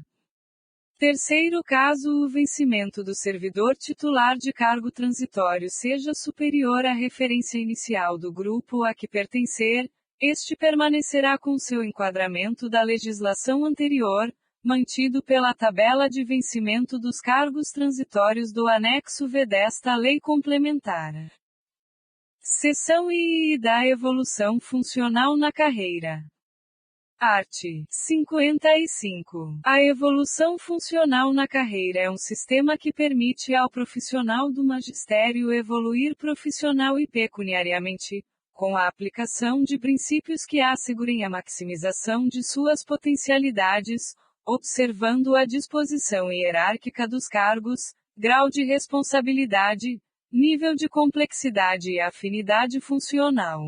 Terceiro caso, o vencimento do servidor titular de cargo transitório seja superior à referência inicial do grupo a que pertencer, este permanecerá com seu enquadramento da legislação anterior, mantido pela tabela de vencimento dos cargos transitórios do anexo V desta lei complementar. Seção I da evolução funcional na carreira. Art. 55. A evolução funcional na carreira é um sistema que permite ao profissional do magistério evoluir profissional e pecuniariamente, com a aplicação de princípios que assegurem a maximização de suas potencialidades, observando a disposição hierárquica dos cargos, grau de responsabilidade, nível de complexidade e afinidade funcional.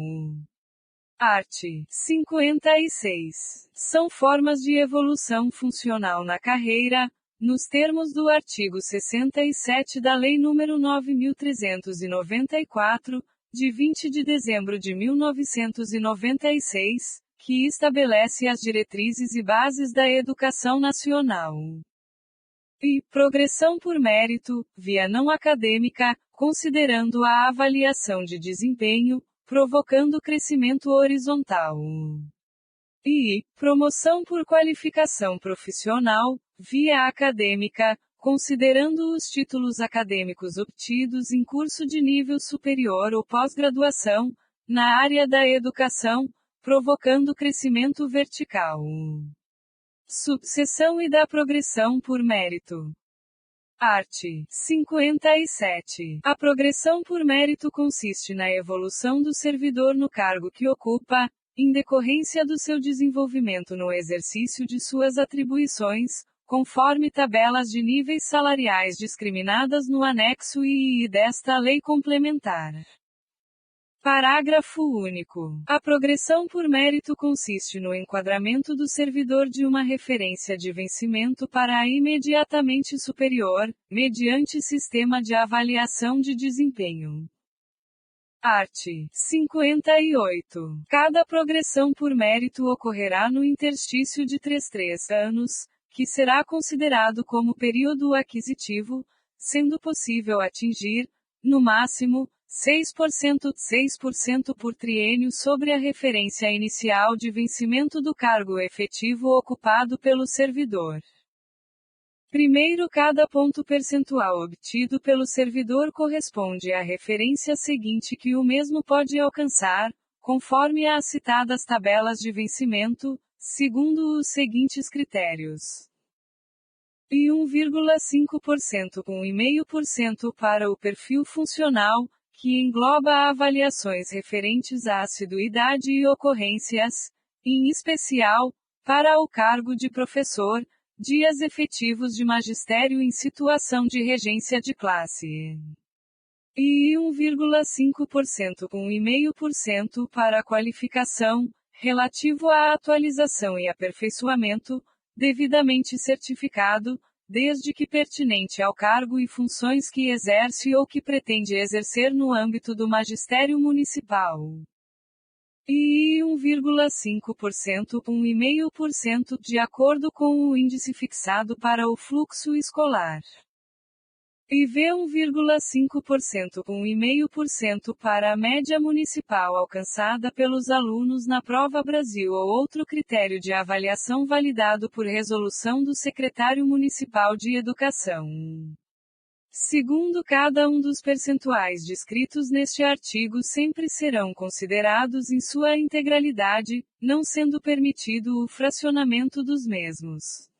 Art. 56. São formas de evolução funcional na carreira, nos termos do artigo 67 da Lei nº 9.394, de 20 de dezembro de 1996, que estabelece as diretrizes e bases da educação nacional. E progressão por mérito, via não acadêmica, considerando a avaliação de desempenho, provocando crescimento horizontal. E promoção por qualificação profissional, via acadêmica, considerando os títulos acadêmicos obtidos em curso de nível superior ou pós-graduação, na área da educação, provocando crescimento vertical. Subseção e da progressão por mérito. Art. 57. A progressão por mérito consiste na evolução do servidor no cargo que ocupa, em decorrência do seu desenvolvimento no exercício de suas atribuições, conforme tabelas de níveis salariais discriminadas no anexo I desta lei complementar. Parágrafo único. A progressão por mérito consiste no enquadramento do servidor de uma referência de vencimento para a imediatamente superior, mediante sistema de avaliação de desempenho. Art. 58. Cada progressão por mérito ocorrerá no interstício de 3 anos, que será considerado como período aquisitivo, sendo possível atingir, no máximo, 6% por triênio sobre a referência inicial de vencimento do cargo efetivo ocupado pelo servidor. Primeiro, cada ponto percentual obtido pelo servidor corresponde à referência seguinte que o mesmo pode alcançar, conforme as citadas tabelas de vencimento, segundo os seguintes critérios. E 1,5% com 1,5% para o perfil funcional, que engloba avaliações referentes à assiduidade e ocorrências, em especial, para o cargo de professor, dias efetivos de magistério em situação de regência de classe. E 1,5% com 1,5% para a qualificação, relativo à atualização e aperfeiçoamento, devidamente certificado, desde que pertinente ao cargo e funções que exerce ou que pretende exercer no âmbito do magistério municipal. E 1,5% com 1,5% de acordo com o índice fixado para o fluxo escolar. E 1,5% com 1,5% para a média municipal alcançada pelos alunos na Prova Brasil ou outro critério de avaliação validado por resolução do Secretário Municipal de Educação. Segundo cada um dos percentuais descritos neste artigo sempre serão considerados em sua integralidade, não sendo permitido o fracionamento dos mesmos.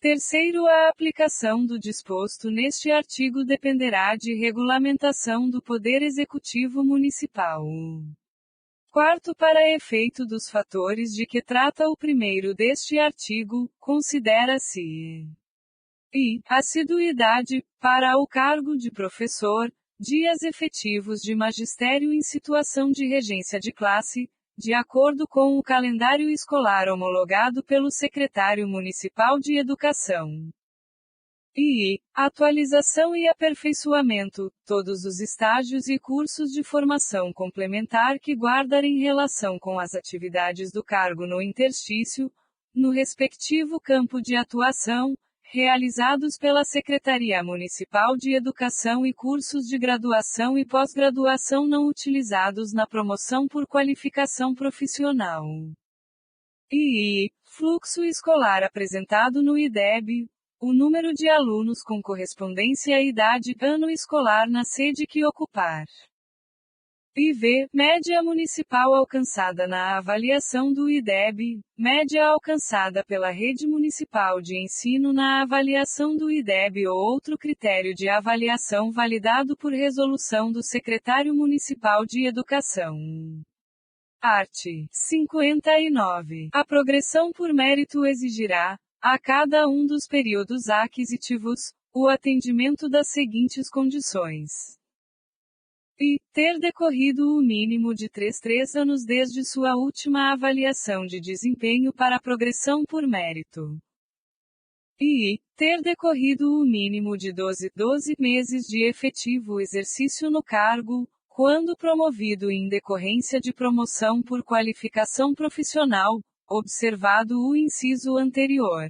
Terceiro, a aplicação do disposto neste artigo dependerá de regulamentação do Poder Executivo Municipal. Quarto, para efeito dos fatores de que trata o primeiro deste artigo, considera-se e assiduidade, para o cargo de professor, dias efetivos de magistério em situação de regência de classe, de acordo com o calendário escolar homologado pelo Secretário Municipal de Educação. E atualização e aperfeiçoamento, todos os estágios e cursos de formação complementar que guardarem relação com as atividades do cargo no interstício, no respectivo campo de atuação, realizados pela Secretaria Municipal de Educação e cursos de graduação e pós-graduação não utilizados na promoção por qualificação profissional. E fluxo escolar apresentado no IDEB, o número de alunos com correspondência à idade ano escolar na sede que ocupar. IV. Média municipal alcançada na avaliação do IDEB. Média alcançada pela Rede Municipal de Ensino na avaliação do IDEB ou outro critério de avaliação validado por resolução do Secretário Municipal de Educação. Art. 59. A progressão por mérito exigirá, a cada um dos períodos aquisitivos, o atendimento das seguintes condições. E, ter decorrido o mínimo de 3 anos desde sua última avaliação de desempenho para a progressão por mérito. E, ter decorrido o mínimo de 12 meses de efetivo exercício no cargo, quando promovido em decorrência de promoção por qualificação profissional, observado o inciso anterior.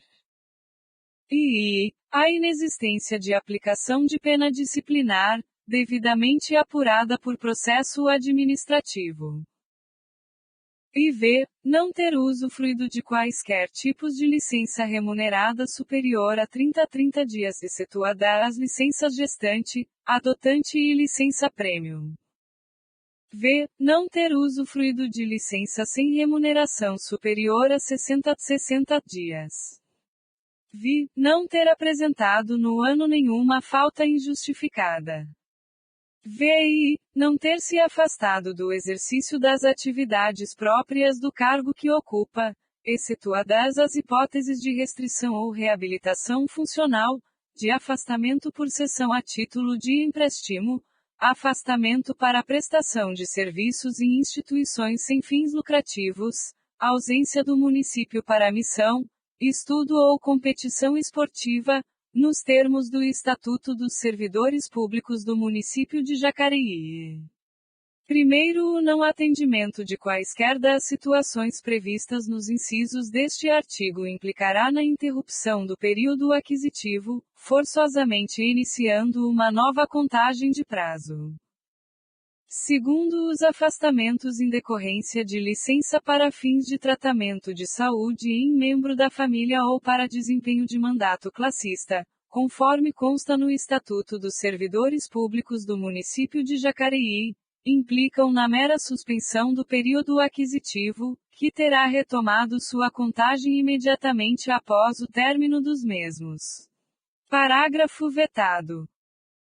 E, a inexistência de aplicação de pena disciplinar, devidamente apurada por processo administrativo. IV. Não ter usufruído de quaisquer tipos de licença remunerada superior a 30 dias, excetuada as licenças gestante, adotante e licença prêmio. V. Não ter usufruído de licença sem remuneração superior a 60 dias. V. Não ter apresentado no ano nenhuma falta injustificada. VI. Não ter se afastado do exercício das atividades próprias do cargo que ocupa, excetuadas as hipóteses de restrição ou reabilitação funcional, de afastamento por cessão a título de empréstimo, afastamento para prestação de serviços em instituições sem fins lucrativos, ausência do município para missão, estudo ou competição esportiva, nos termos do Estatuto dos Servidores Públicos do Município de Jacareí. Primeiro, o não atendimento de quaisquer das situações previstas nos incisos deste artigo implicará na interrupção do período aquisitivo, forçosamente iniciando uma nova contagem de prazo. Segundo, os afastamentos em decorrência de licença para fins de tratamento de saúde em membro da família ou para desempenho de mandato classista, conforme consta no Estatuto dos Servidores Públicos do Município de Jacareí, implicam na mera suspensão do período aquisitivo, que terá retomado sua contagem imediatamente após o término dos mesmos. Parágrafo vetado.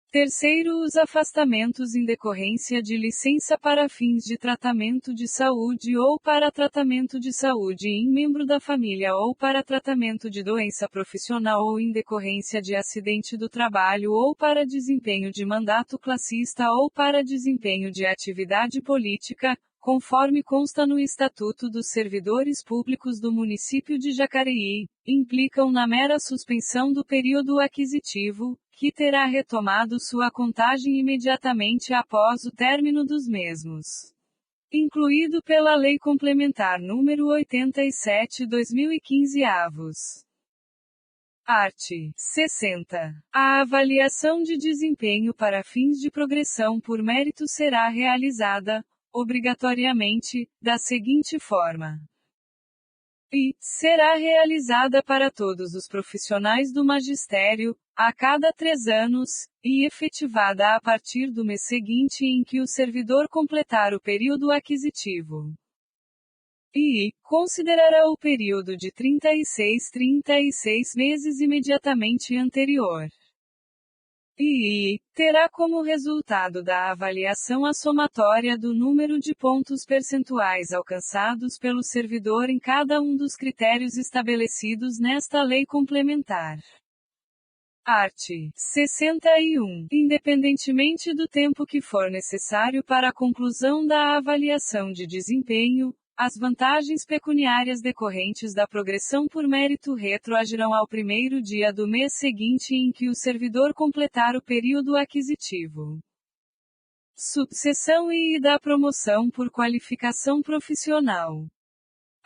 Terceiro, os afastamentos em decorrência de licença para fins de tratamento de saúde ou para tratamento de saúde em membro da família ou para tratamento de doença profissional ou em decorrência de acidente do trabalho ou para desempenho de mandato classista ou para desempenho de atividade política, conforme consta no Estatuto dos Servidores Públicos do Município de Jacareí, implicam na mera suspensão do período aquisitivo, que terá retomado sua contagem imediatamente após o término dos mesmos. Incluído pela Lei Complementar nº 87/2015 avos. Art. 60. A avaliação de desempenho para fins de progressão por mérito será realizada, obrigatoriamente, da seguinte forma. E será realizada para todos os profissionais do magistério, a cada 3 anos, e efetivada a partir do mês seguinte em que o servidor completar o período aquisitivo. E considerará o período de 36 meses imediatamente anterior. E terá como resultado da avaliação a somatória do número de pontos percentuais alcançados pelo servidor em cada um dos critérios estabelecidos nesta lei complementar. Art. 61. Independentemente do tempo que for necessário para a conclusão da avaliação de desempenho, as vantagens pecuniárias decorrentes da progressão por mérito retroagirão ao primeiro dia do mês seguinte em que o servidor completar o período aquisitivo. Subseção I da promoção por qualificação profissional.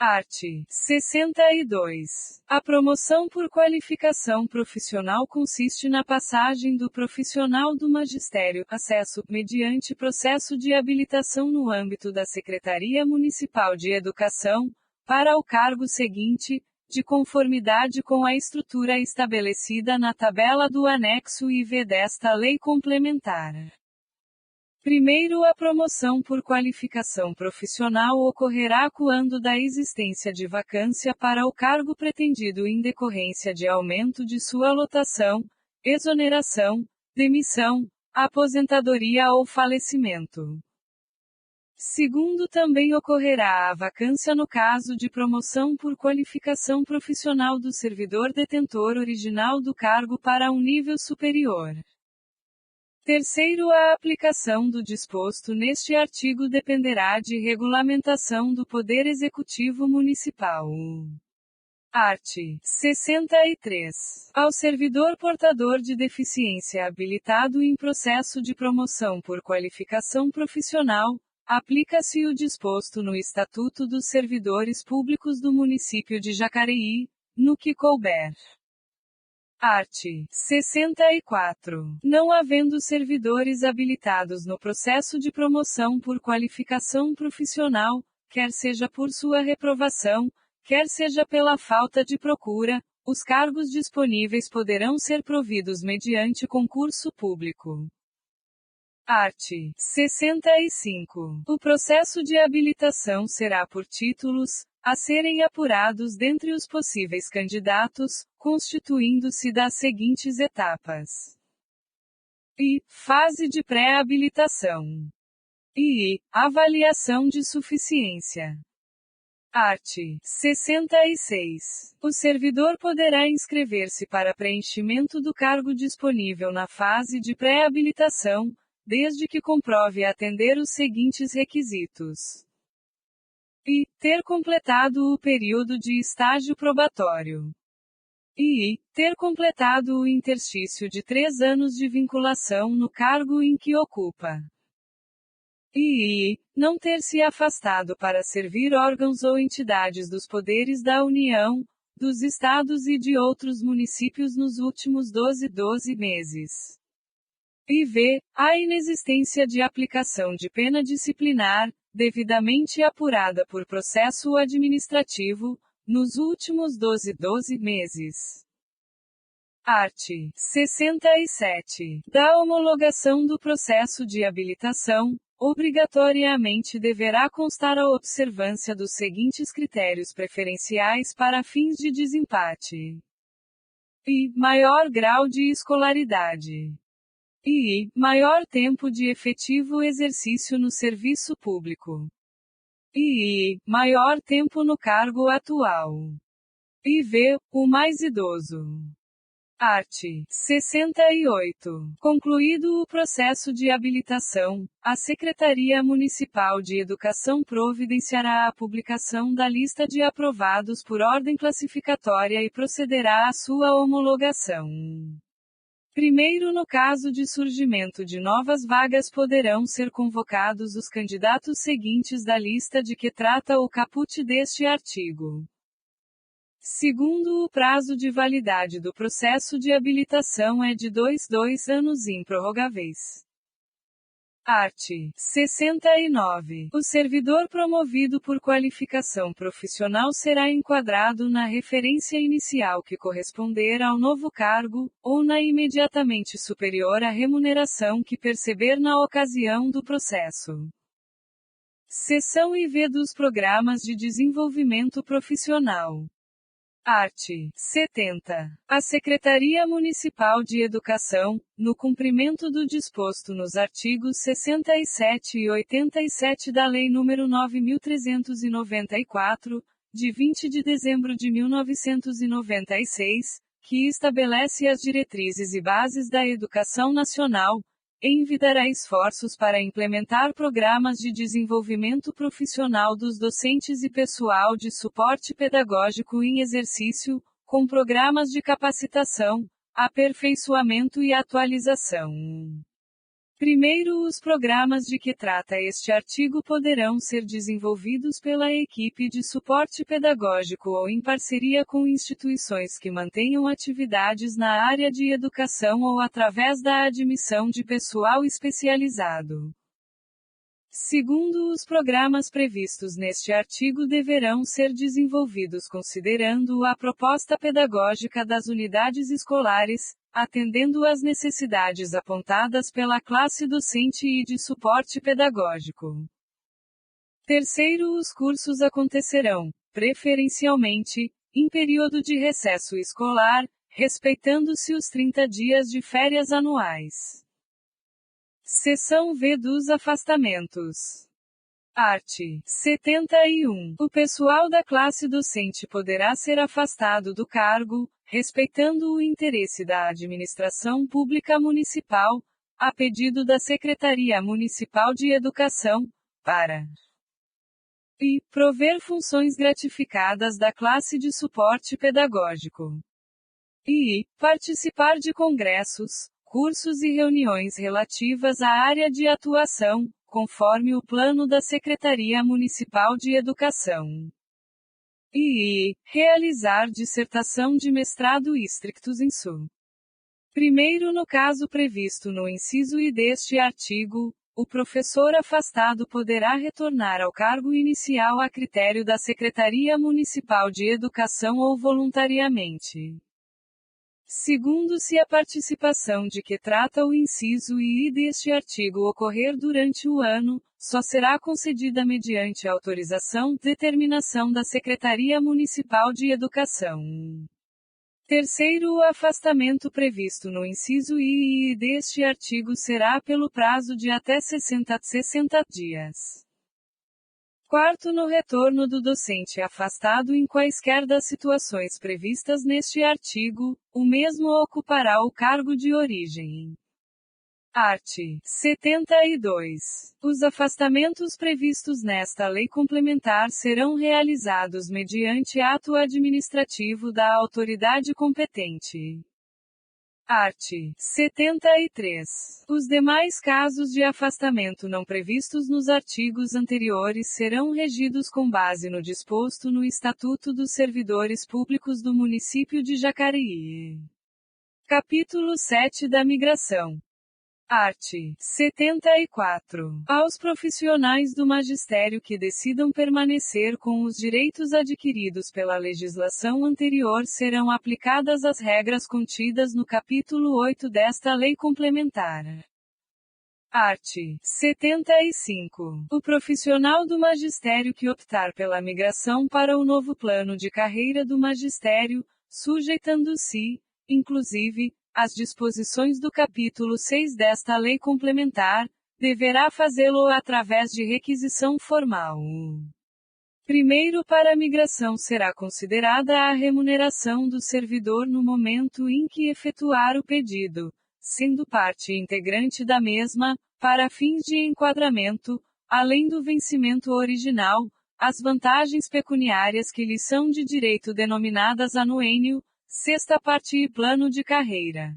Art. 62. A promoção por qualificação profissional consiste na passagem do profissional do magistério, acesso, mediante processo de habilitação no âmbito da Secretaria Municipal de Educação, para o cargo seguinte, de conformidade com a estrutura estabelecida na tabela do anexo IV desta lei complementar. Primeiro, a promoção por qualificação profissional ocorrerá quando da existência de vacância para o cargo pretendido em decorrência de aumento de sua lotação, exoneração, demissão, aposentadoria ou falecimento. Segundo, também ocorrerá a vacância no caso de promoção por qualificação profissional do servidor detentor original do cargo para um nível superior. Terceiro, a aplicação do disposto neste artigo dependerá de regulamentação do Poder Executivo Municipal. Art. 63. Ao servidor portador de deficiência habilitado em processo de promoção por qualificação profissional, aplica-se o disposto no Estatuto dos Servidores Públicos do Município de Jacareí, no que couber. Art. 64. Não havendo servidores habilitados no processo de promoção por qualificação profissional, quer seja por sua reprovação, quer seja pela falta de procura, os cargos disponíveis poderão ser providos mediante concurso público. Art. 65. O processo de habilitação será por títulos, a serem apurados dentre os possíveis candidatos, constituindo-se das seguintes etapas. Fase de pré-habilitação. Avaliação de suficiência. Art. 66. O servidor poderá inscrever-se para preenchimento do cargo disponível na fase de pré-habilitação, desde que comprove atender os seguintes requisitos. Ter completado o período de estágio probatório. Ter completado o interstício de 3 anos de vinculação no cargo em que ocupa. Não ter se afastado para servir órgãos ou entidades dos poderes da União, dos Estados e de outros municípios nos últimos 12 meses. A inexistência de aplicação de pena disciplinar, devidamente apurada por processo administrativo, nos últimos 12 meses. Art. 67. Da homologação do processo de habilitação, obrigatoriamente deverá constar a observância dos seguintes critérios preferenciais para fins de desempate. Maior grau de escolaridade. Maior tempo de efetivo exercício no serviço público. Maior tempo no cargo atual. O mais idoso. Art. 68. Concluído o processo de habilitação, a Secretaria Municipal de Educação providenciará a publicação da lista de aprovados por ordem classificatória e procederá à sua homologação. Primeiro, no caso de surgimento de novas vagas, poderão ser convocados os candidatos seguintes da lista de que trata o caput deste artigo. Segundo, o prazo de validade do processo de habilitação é de 2 anos improrrogáveis. Art. 69. O servidor promovido por qualificação profissional será enquadrado na referência inicial que corresponder ao novo cargo, ou na imediatamente superior à remuneração que perceber na ocasião do processo. Seção IV dos Programas de Desenvolvimento Profissional. Art. 70. A Secretaria Municipal de Educação, no cumprimento do disposto nos artigos 67 e 87 da Lei nº 9.394, de 20 de dezembro de 1996, que estabelece as diretrizes e bases da educação nacional, envidará esforços para implementar programas de desenvolvimento profissional dos docentes e pessoal de suporte pedagógico em exercício, com programas de capacitação, aperfeiçoamento e atualização. Primeiro, os programas de que trata este artigo poderão ser desenvolvidos pela equipe de suporte pedagógico ou em parceria com instituições que mantenham atividades na área de educação ou através da admissão de pessoal especializado. Segundo, os programas previstos neste artigo deverão ser desenvolvidos considerando a proposta pedagógica das unidades escolares, atendendo às necessidades apontadas pela classe docente e de suporte pedagógico. Terceiro, os cursos acontecerão, preferencialmente, em período de recesso escolar, respeitando-se os 30 dias de férias anuais. Seção V dos afastamentos. Art. 71. O pessoal da classe docente poderá ser afastado do cargo, respeitando o interesse da administração pública municipal, a pedido da Secretaria Municipal de Educação, para e prover funções gratificadas da classe de suporte pedagógico e participar de congressos, cursos e reuniões relativas à área de atuação, conforme o plano da Secretaria Municipal de Educação. E realizar dissertação de mestrado strictus sensu. Primeiro, no caso previsto no inciso I deste artigo, o professor afastado poderá retornar ao cargo inicial a critério da Secretaria Municipal de Educação ou voluntariamente. Segundo, se a participação de que trata o inciso I deste artigo ocorrer durante o ano, só será concedida mediante autorização, determinação da Secretaria Municipal de Educação. Terceiro, o afastamento previsto no inciso I deste artigo será pelo prazo de até 60 dias. Quarto, no retorno do docente afastado em quaisquer das situações previstas neste artigo, o mesmo ocupará o cargo de origem. Art. 72. Os afastamentos previstos nesta lei complementar serão realizados mediante ato administrativo da autoridade competente. Art. 73. Os demais casos de afastamento não previstos nos artigos anteriores serão regidos com base no disposto no Estatuto dos Servidores Públicos do Município de Jacareí. Capítulo 7 da Migração. Art. 74. Aos profissionais do magistério que decidam permanecer com os direitos adquiridos pela legislação anterior serão aplicadas as regras contidas no capítulo 8 desta lei complementar. Art. 75. O profissional do magistério que optar pela migração para o novo plano de carreira do magistério, sujeitando-se, inclusive, as disposições do capítulo 6 desta lei complementar, deverá fazê-lo através de requisição formal. Primeiro, para a migração será considerada a remuneração do servidor no momento em que efetuar o pedido, sendo parte integrante da mesma, para fins de enquadramento, além do vencimento original, as vantagens pecuniárias que lhe são de direito denominadas anuênio, sexta parte e plano de carreira.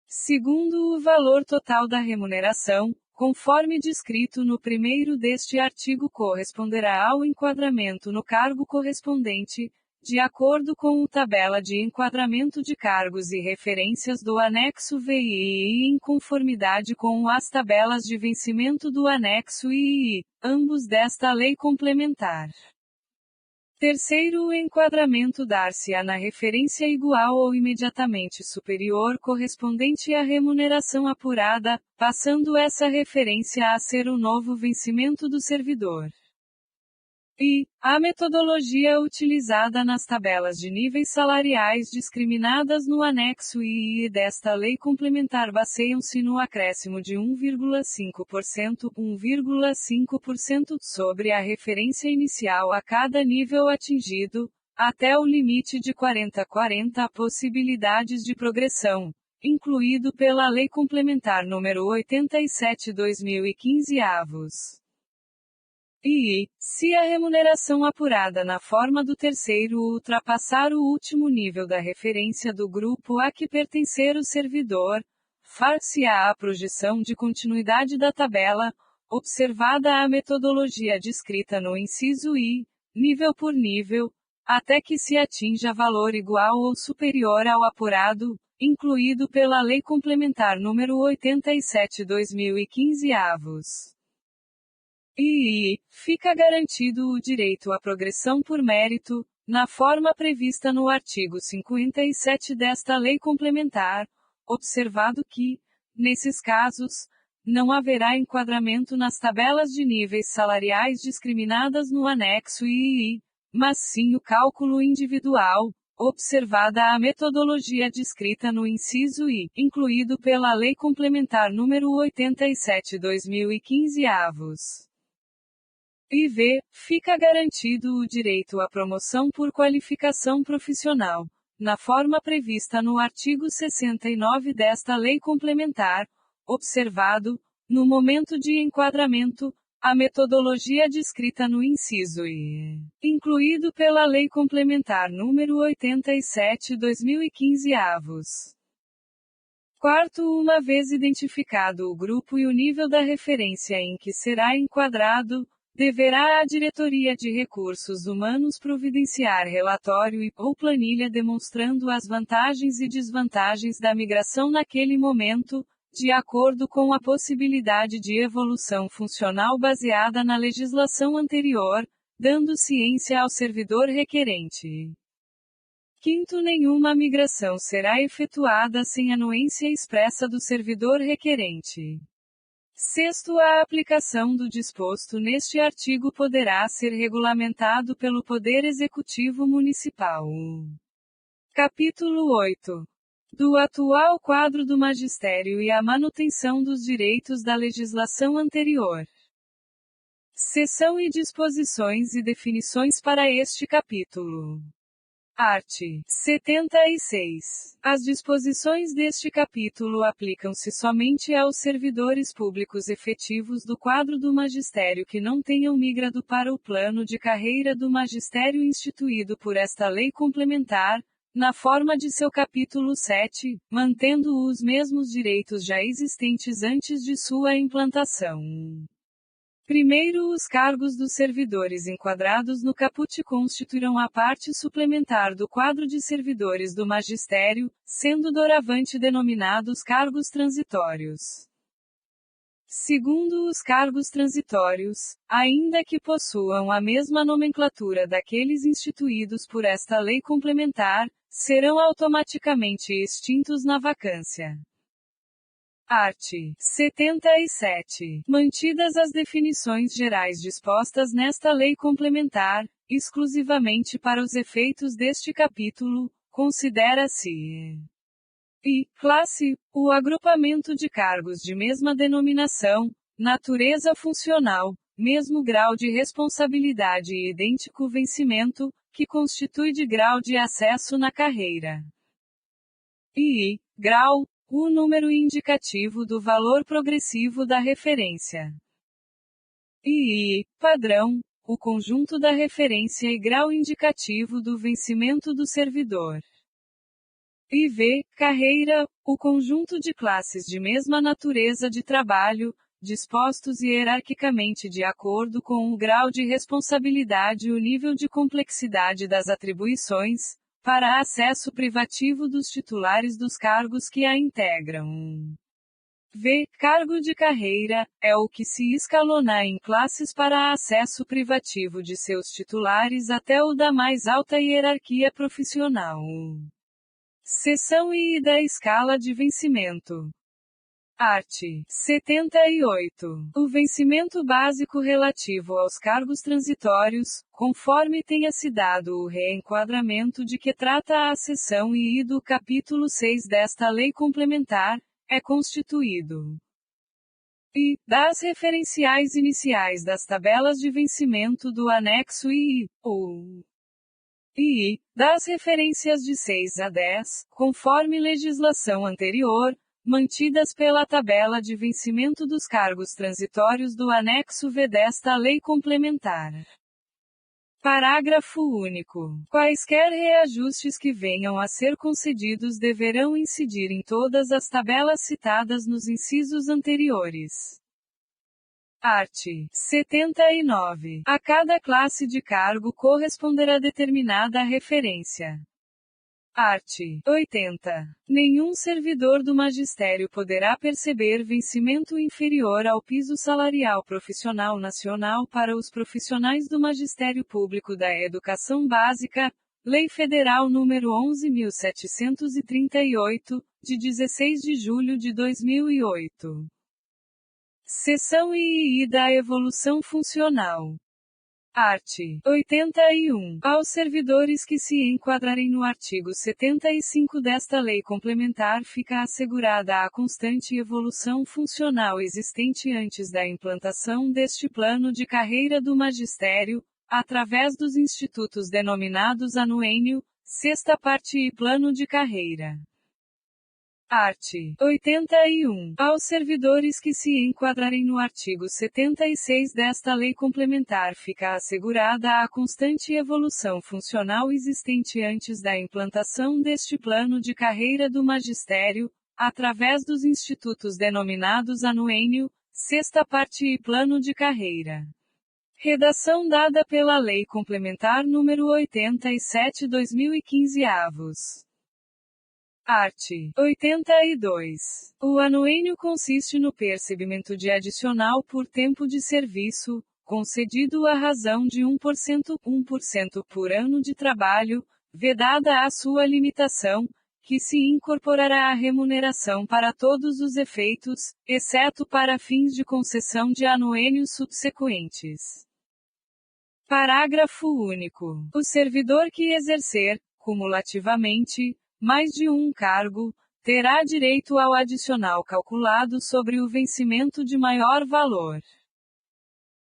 Segundo, o valor total da remuneração, conforme descrito no primeiro deste artigo, corresponderá ao enquadramento no cargo correspondente, de acordo com a tabela de enquadramento de cargos e referências do anexo VI e em conformidade com as tabelas de vencimento do anexo II, ambos desta lei complementar. Terceiro, o enquadramento dar-se-á na referência igual ou imediatamente superior correspondente à remuneração apurada, passando essa referência a ser o novo vencimento do servidor. E a metodologia utilizada nas tabelas de níveis salariais discriminadas no anexo II desta lei complementar baseiam-se no acréscimo de 1,5% sobre a referência inicial a cada nível atingido, até o limite de 40 possibilidades de progressão, incluído pela Lei Complementar nº 87/2015 avos. E, se a remuneração apurada na forma do terceiro ultrapassar o último nível da referência do grupo a que pertencer o servidor, far-se-á a projeção de continuidade da tabela, observada a metodologia descrita no inciso I, nível por nível, até que se atinja valor igual ou superior ao apurado, incluído pela Lei Complementar nº 87/2015 avos. E fica garantido o direito à progressão por mérito, na forma prevista no artigo 57 desta Lei Complementar, observado que, nesses casos, não haverá enquadramento nas tabelas de níveis salariais discriminadas no anexo II, mas sim o cálculo individual, observada a metodologia descrita no inciso I, incluído pela Lei Complementar nº 87/2015 avos. IV, fica garantido o direito à promoção por qualificação profissional, na forma prevista no artigo 69 desta Lei Complementar, observado, no momento de enquadramento, a metodologia descrita no inciso I, incluído pela Lei Complementar nº 87/2015 avos. Quarto, uma vez identificado o grupo e o nível da referência em que será enquadrado, deverá a Diretoria de Recursos Humanos providenciar relatório ou planilha demonstrando as vantagens e desvantagens da migração naquele momento, de acordo com a possibilidade de evolução funcional baseada na legislação anterior, dando ciência ao servidor requerente. Quinto, nenhuma migração será efetuada sem anuência expressa do servidor requerente. Sexto, a aplicação do disposto neste artigo poderá ser regulamentado pelo Poder Executivo Municipal. Capítulo 8. Do atual quadro do magistério e a manutenção dos direitos da legislação anterior. Seção e disposições e definições para este capítulo. Art. 76. As disposições deste capítulo aplicam-se somente aos servidores públicos efetivos do quadro do magistério que não tenham migrado para o plano de carreira do magistério instituído por esta lei complementar, na forma de seu capítulo 7, mantendo os mesmos direitos já existentes antes de sua implantação. Primeiro, os cargos dos servidores enquadrados no caput constituirão a parte suplementar do quadro de servidores do magistério, sendo doravante denominados cargos transitórios. Segundo, os cargos transitórios, ainda que possuam a mesma nomenclatura daqueles instituídos por esta lei complementar, serão automaticamente extintos na vacância. Art. 77. Mantidas as definições gerais dispostas nesta lei complementar, exclusivamente para os efeitos deste capítulo, considera-se classe, o agrupamento de cargos de mesma denominação, natureza funcional, mesmo grau de responsabilidade e idêntico vencimento, que constitui de grau de acesso na carreira. Grau, o número indicativo do valor progressivo da referência. Padrão, o conjunto da referência e grau indicativo do vencimento do servidor. Carreira, o conjunto de classes de mesma natureza de trabalho, dispostos hierarquicamente de acordo com o grau de responsabilidade e o nível de complexidade das atribuições, para acesso privativo dos titulares dos cargos que a integram. Cargo de carreira, é o que se escalona em classes para acesso privativo de seus titulares até o da mais alta hierarquia profissional. Seção I da escala de vencimento. Art. 78. O vencimento básico relativo aos cargos transitórios, conforme tenha se dado o reenquadramento de que trata a seção I do capítulo 6 desta lei complementar, é constituído das referenciais iniciais das tabelas de vencimento do anexo I, ou das referências de 6 a 10, conforme legislação anterior, mantidas pela tabela de vencimento dos cargos transitórios do anexo V desta lei complementar. Parágrafo único. Quaisquer reajustes que venham a ser concedidos deverão incidir em todas as tabelas citadas nos incisos anteriores. Art. 79. A cada classe de cargo corresponderá determinada referência. Art. 80. Nenhum servidor do magistério poderá perceber vencimento inferior ao piso salarial profissional nacional para os profissionais do Magistério Público da Educação Básica, Lei Federal nº 11.738, de 16 de julho de 2008. Seção III da Evolução Funcional. Art. 81. Aos servidores que se enquadrarem no artigo 75 desta lei complementar fica assegurada a constante evolução funcional existente antes da implantação deste plano de carreira do magistério, através dos institutos denominados anuênio, sexta parte e plano de carreira. Art. 81. Aos servidores que se enquadrarem no artigo 76 desta lei complementar fica assegurada a constante evolução funcional existente antes da implantação deste plano de carreira do magistério, através dos institutos denominados anuênio, sexta parte e plano de carreira. Redação dada pela Lei Complementar nº 87/2015 avos. Art. 82. O anuênio consiste no percebimento de adicional por tempo de serviço, concedido à razão de 1% por ano de trabalho, vedada a sua limitação, que se incorporará à remuneração para todos os efeitos, exceto para fins de concessão de anuênios subsequentes. Parágrafo único. O servidor que exercer, cumulativamente, mais de um cargo, terá direito ao adicional calculado sobre o vencimento de maior valor.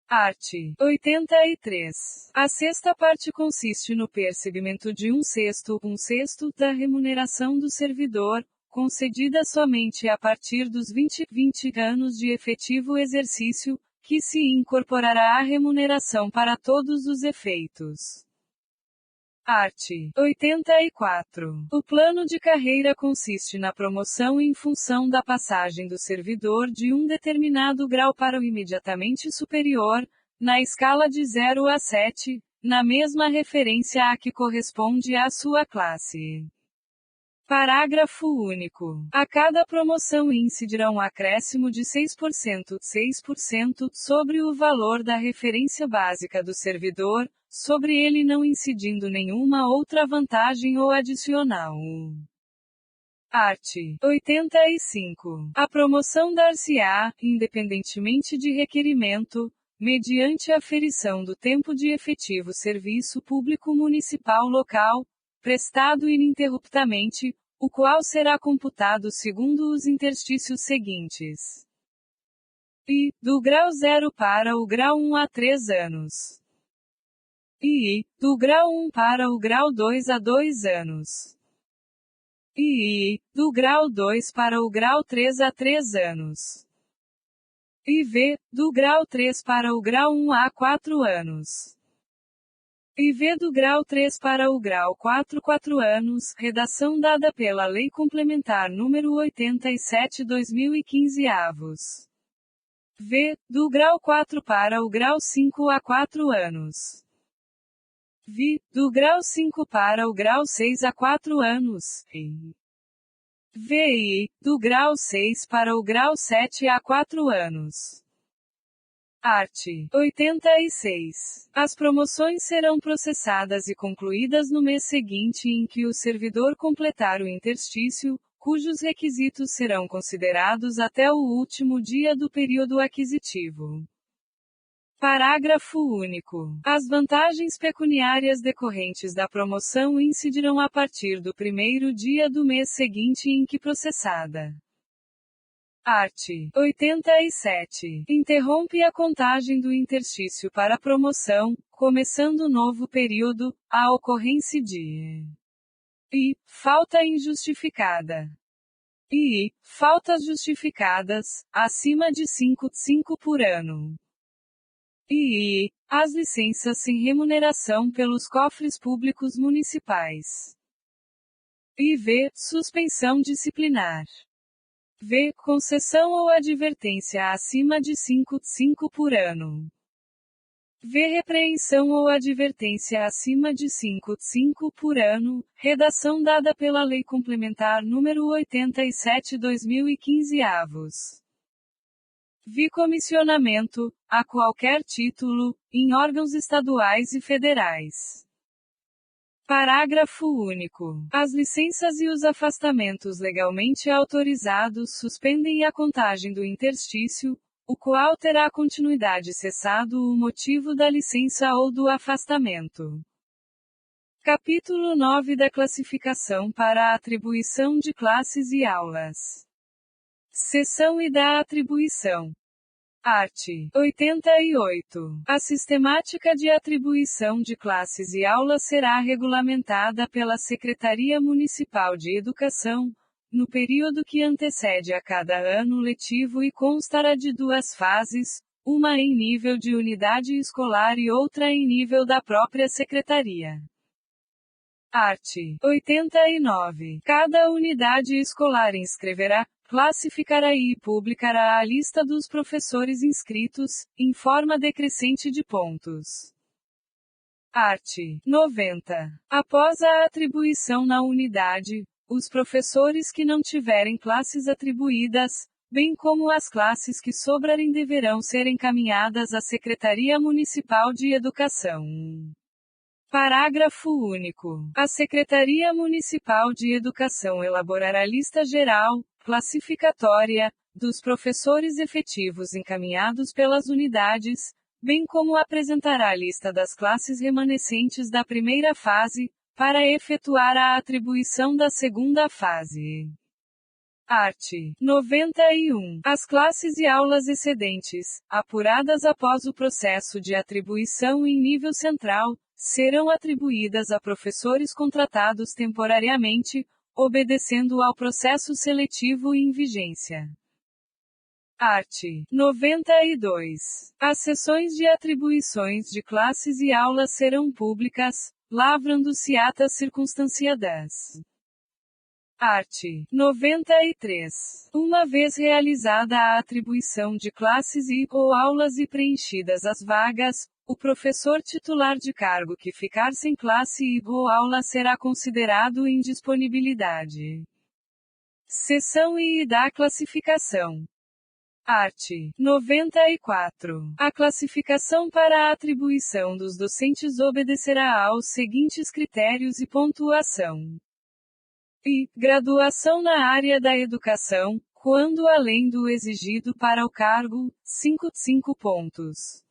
Art. 83. A sexta parte consiste no percebimento de 1/6 da remuneração do servidor, concedida somente a partir dos 20 anos de efetivo exercício, que se incorporará à remuneração para todos os efeitos. Art. 84. O plano de carreira consiste na promoção em função da passagem do servidor de um determinado grau para o imediatamente superior, na escala de 0 a 7, na mesma referência a que corresponde à sua classe. Parágrafo único. A cada promoção incidirá um acréscimo de 6% sobre o valor da referência básica do servidor, sobre ele não incidindo nenhuma outra vantagem ou adicional. Art. 85. A promoção dar-se-á, independentemente de requerimento, mediante aferição do tempo de efetivo serviço público municipal local, prestado ininterruptamente, o qual será computado segundo os interstícios seguintes. I. Do grau 0 para o grau 1 a 3 anos. I. Do grau 1 para o grau 2 a 2 anos. I. Do grau 2 para o grau 3 a 3 anos. IV. Do grau 3 para o grau 1 a 4 anos. IV do grau 3 para o grau 4 anos, redação dada pela Lei Complementar nº 87/2015 avos. V. Do grau 4 para o grau 5 a 4 anos. V. Do grau 5 para o grau 6 a 4 anos. VI. Do grau 6 para o grau 7 a 4 anos. Art. 86. As promoções serão processadas e concluídas no mês seguinte em que o servidor completar o interstício, cujos requisitos serão considerados até o último dia do período aquisitivo. Parágrafo único. As vantagens pecuniárias decorrentes da promoção incidirão a partir do primeiro dia do mês seguinte em que processada. Art. 87. Interrompe a contagem do interstício para promoção, começando novo período, a ocorrência de I. Falta injustificada. I. Faltas justificadas, acima de 5 por ano. I. As licenças sem remuneração pelos cofres públicos municipais. IV. Suspensão disciplinar. V. Concessão ou advertência acima de 5 por ano. V. Repreensão ou advertência acima de 5 por ano, redação dada pela Lei Complementar número 87/2015 avos. V. Comissionamento, a qualquer título, em órgãos estaduais e federais. Parágrafo único. As licenças e os afastamentos legalmente autorizados suspendem a contagem do interstício, o qual terá continuidade cessado o motivo da licença ou do afastamento. Capítulo 9 da Classificação para a atribuição de classes e aulas. Seção e da atribuição. Art. 88. A sistemática de atribuição de classes e aulas será regulamentada pela Secretaria Municipal de Educação, no período que antecede a cada ano letivo e constará de duas fases, uma em nível de unidade escolar e outra em nível da própria secretaria. Art. 89. Cada unidade escolar inscreverá, classificará e publicará a lista dos professores inscritos, em forma decrescente de pontos. Art. 90. Após a atribuição na unidade, os professores que não tiverem classes atribuídas, bem como as classes que sobrarem deverão ser encaminhadas à Secretaria Municipal de Educação. Parágrafo único. A Secretaria Municipal de Educação elaborará lista geral, classificatória, dos professores efetivos encaminhados pelas unidades, bem como apresentará a lista das classes remanescentes da primeira fase, para efetuar a atribuição da segunda fase. Art. 91. As classes e aulas excedentes, apuradas após o processo de atribuição em nível central, serão atribuídas a professores contratados temporariamente, obedecendo ao processo seletivo em vigência. Art. 92. As sessões de atribuições de classes e aulas serão públicas, lavrando-se atas circunstanciadas. Art. 93. Uma vez realizada a atribuição de classes ou aulas e preenchidas as vagas, o professor titular de cargo que ficar sem classe ou aula será considerado em disponibilidade. Seção I da classificação. Art. 94. A classificação para a atribuição dos docentes obedecerá aos seguintes critérios e pontuação. I. Graduação na área da educação, quando além do exigido para o cargo, 5 pontos.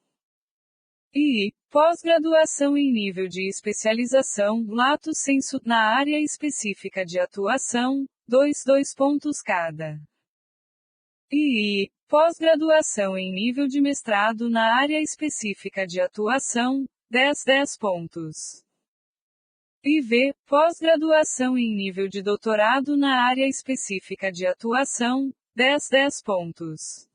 I. Pós-graduação em nível de especialização, lato sensu, na área específica de atuação, 2 pontos cada. I. Pós-graduação em nível de mestrado na área específica de atuação, 10 pontos. IV. Pós-graduação em nível de doutorado na área específica de atuação, 10 pontos.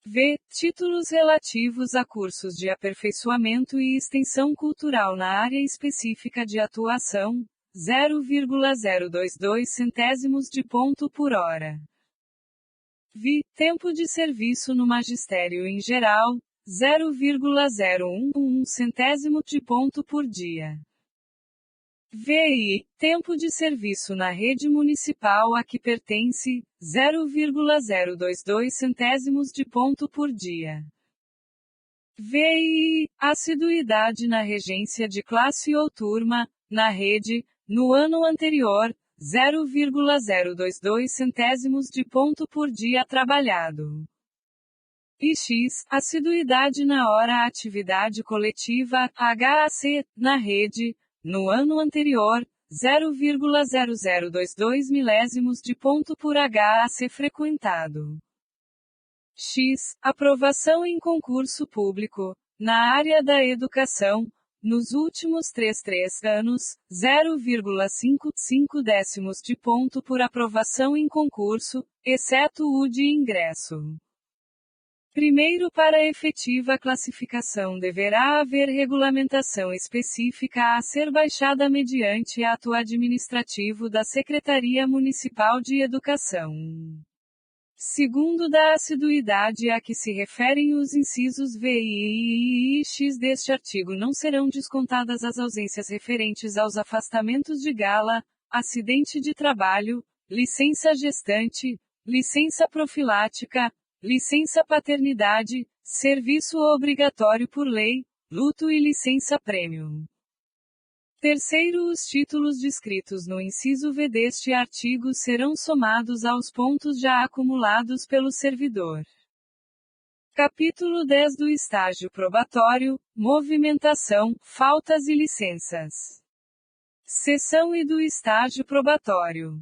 V. Títulos relativos a cursos de aperfeiçoamento e extensão cultural na área específica de atuação, 0,022 centésimos de ponto por hora. V. Tempo de serviço no magistério em geral, 0,011 centésimo de ponto por dia. VI. Tempo de serviço na rede municipal a que pertence, 0,022 centésimos de ponto por dia. VI. Assiduidade na regência de classe ou turma, na rede, no ano anterior, 0,022 centésimos de ponto por dia trabalhado. E X. Assiduidade na hora atividade coletiva, HAC, na rede, no ano anterior, 0,0022 milésimos de ponto por HAC frequentado. X. Aprovação em concurso público, na área da educação, nos últimos 3 anos, 0,55 décimos de ponto por aprovação em concurso, exceto o de ingresso. Primeiro, para efetiva classificação deverá haver regulamentação específica a ser baixada mediante ato administrativo da Secretaria Municipal de Educação. Segundo da assiduidade a que se referem os incisos V e X deste artigo, não serão descontadas as ausências referentes aos afastamentos de gala, acidente de trabalho, licença gestante, licença profilática, licença paternidade, serviço obrigatório por lei, luto e licença prêmio. Terceiro, os títulos descritos no inciso V deste artigo serão somados aos pontos já acumulados pelo servidor. Capítulo 10 do estágio probatório, movimentação, faltas e licenças. Seção I do estágio probatório.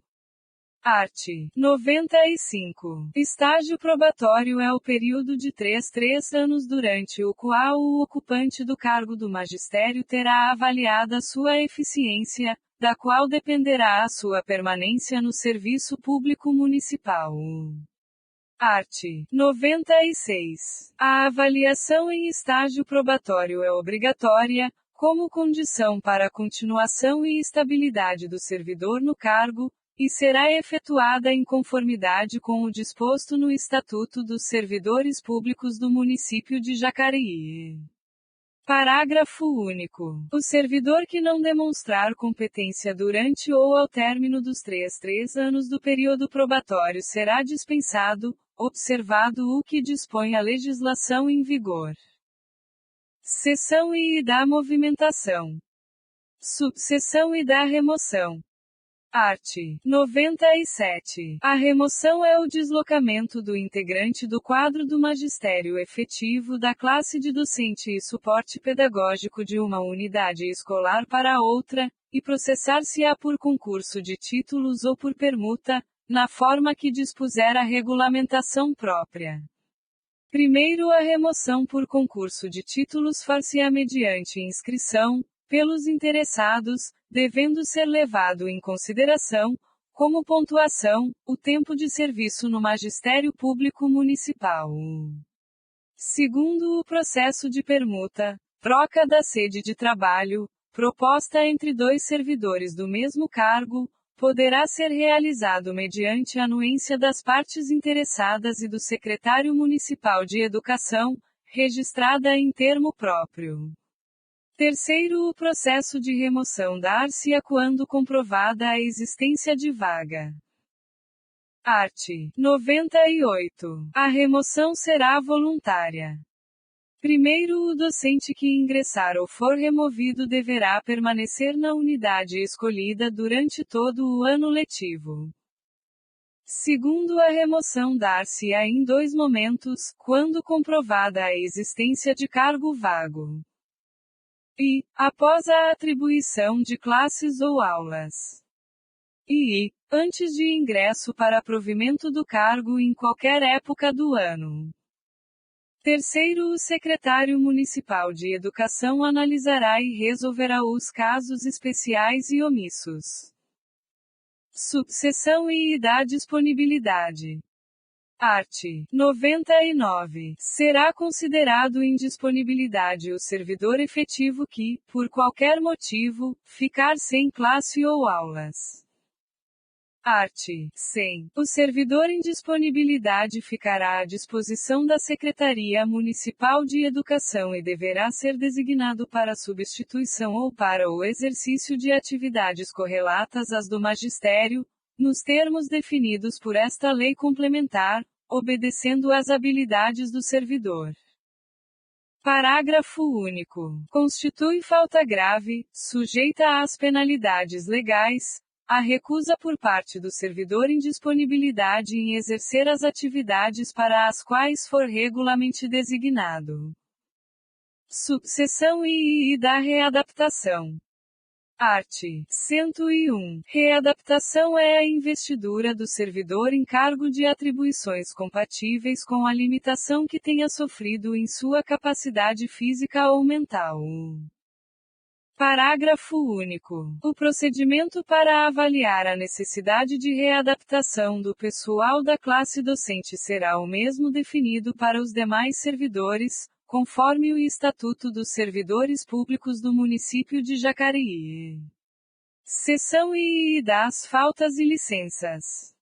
Art. 95. Estágio probatório é o período de 3 anos durante o qual o ocupante do cargo do magistério terá avaliada sua eficiência, da qual dependerá a sua permanência no serviço público municipal. Art. 96. A avaliação em estágio probatório é obrigatória, como condição para a continuação e estabilidade do servidor no cargo, e será efetuada em conformidade com o disposto no Estatuto dos Servidores Públicos do Município de Jacareí. Parágrafo único. O servidor que não demonstrar competência durante ou ao término dos 3 anos do período probatório será dispensado, observado o que dispõe a legislação em vigor. Seção I da movimentação. Subseção I da remoção. Art. 97. A remoção é o deslocamento do integrante do quadro do magistério efetivo da classe de docente e suporte pedagógico de uma unidade escolar para outra, e processar-se-á por concurso de títulos ou por permuta, na forma que dispuser a regulamentação própria. Primeiro, a remoção por concurso de títulos far-se-á mediante inscrição, pelos interessados, devendo ser levado em consideração, como pontuação, o tempo de serviço no Magistério Público Municipal. Segundo, o processo de permuta, troca da sede de trabalho, proposta entre 2 servidores do mesmo cargo, poderá ser realizado mediante anuência das partes interessadas e do secretário municipal de Educação, registrada em termo próprio. Terceiro, o processo de remoção dar-se-á quando comprovada a existência de vaga. Art. 98. A remoção será voluntária. Primeiro, o docente que ingressar ou for removido deverá permanecer na unidade escolhida durante todo o ano letivo. Segundo, a remoção dar-se-á em 2 momentos, quando comprovada a existência de cargo vago. E, após a atribuição de classes ou aulas. E, antes de ingresso para provimento do cargo em qualquer época do ano. Terceiro, o secretário municipal de Educação analisará e resolverá os casos especiais e omissos. Subseção I da disponibilidade. Art. 99. Será considerado indisponibilidade o servidor efetivo que, por qualquer motivo, ficar sem classe ou aulas. Art. 100. O servidor em disponibilidade ficará à disposição da Secretaria Municipal de Educação e deverá ser designado para substituição ou para o exercício de atividades correlatas às do magistério, nos termos definidos por esta lei complementar, obedecendo às habilidades do servidor. Parágrafo único. Constitui falta grave, sujeita às penalidades legais, a recusa por parte do servidor em disponibilidade em exercer as atividades para as quais for regularmente designado. Subseção I da readaptação. Art. 101. Readaptação é a investidura do servidor em cargo de atribuições compatíveis com a limitação que tenha sofrido em sua capacidade física ou mental. Parágrafo único. O procedimento para avaliar a necessidade de readaptação do pessoal da classe docente será o mesmo definido para os demais servidores, conforme o Estatuto dos Servidores Públicos do Município de Jacareí. Seção I das faltas e licenças.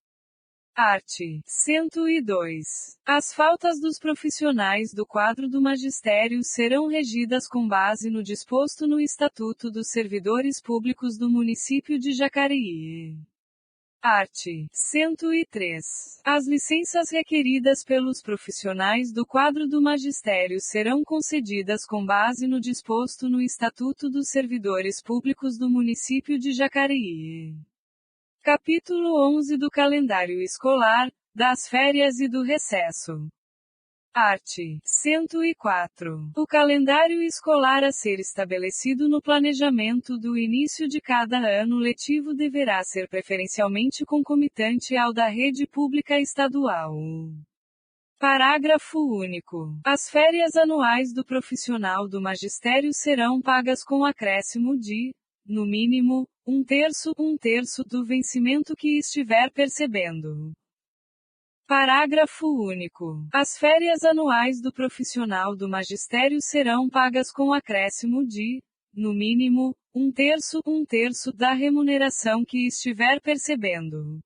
Art. 102. As faltas dos profissionais do quadro do magistério serão regidas com base no disposto no Estatuto dos Servidores Públicos do Município de Jacareí. Art. 103. As licenças requeridas pelos profissionais do quadro do magistério serão concedidas com base no disposto no Estatuto dos Servidores Públicos do Município de Jacareí. Capítulo 11 do Calendário Escolar, das Férias e do Recesso. Art. 104. O calendário escolar a ser estabelecido no planejamento do início de cada ano letivo deverá ser preferencialmente concomitante ao da rede pública estadual. Parágrafo único. As férias anuais do profissional do magistério serão pagas com acréscimo de, no mínimo, um terço do vencimento que estiver percebendo. Parágrafo único. As férias anuais do profissional do magistério serão pagas com acréscimo de, no mínimo, um terço da remuneração que estiver percebendo.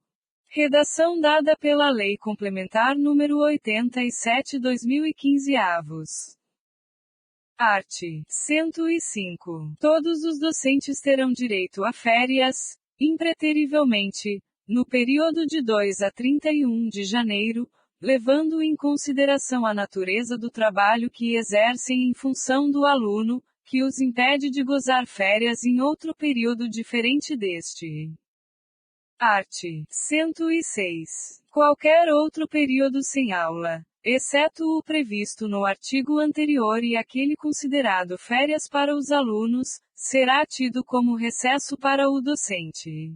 Redação dada pela Lei Complementar nº 87/2015 avos. Art. 105. Todos os docentes terão direito a férias, impreterivelmente, no período de 2 a 31 de janeiro, levando em consideração a natureza do trabalho que exercem em função do aluno, que os impede de gozar férias em outro período diferente deste. Art. 106. Qualquer outro período sem aula, exceto o previsto no artigo anterior e aquele considerado férias para os alunos, será tido como recesso para o docente.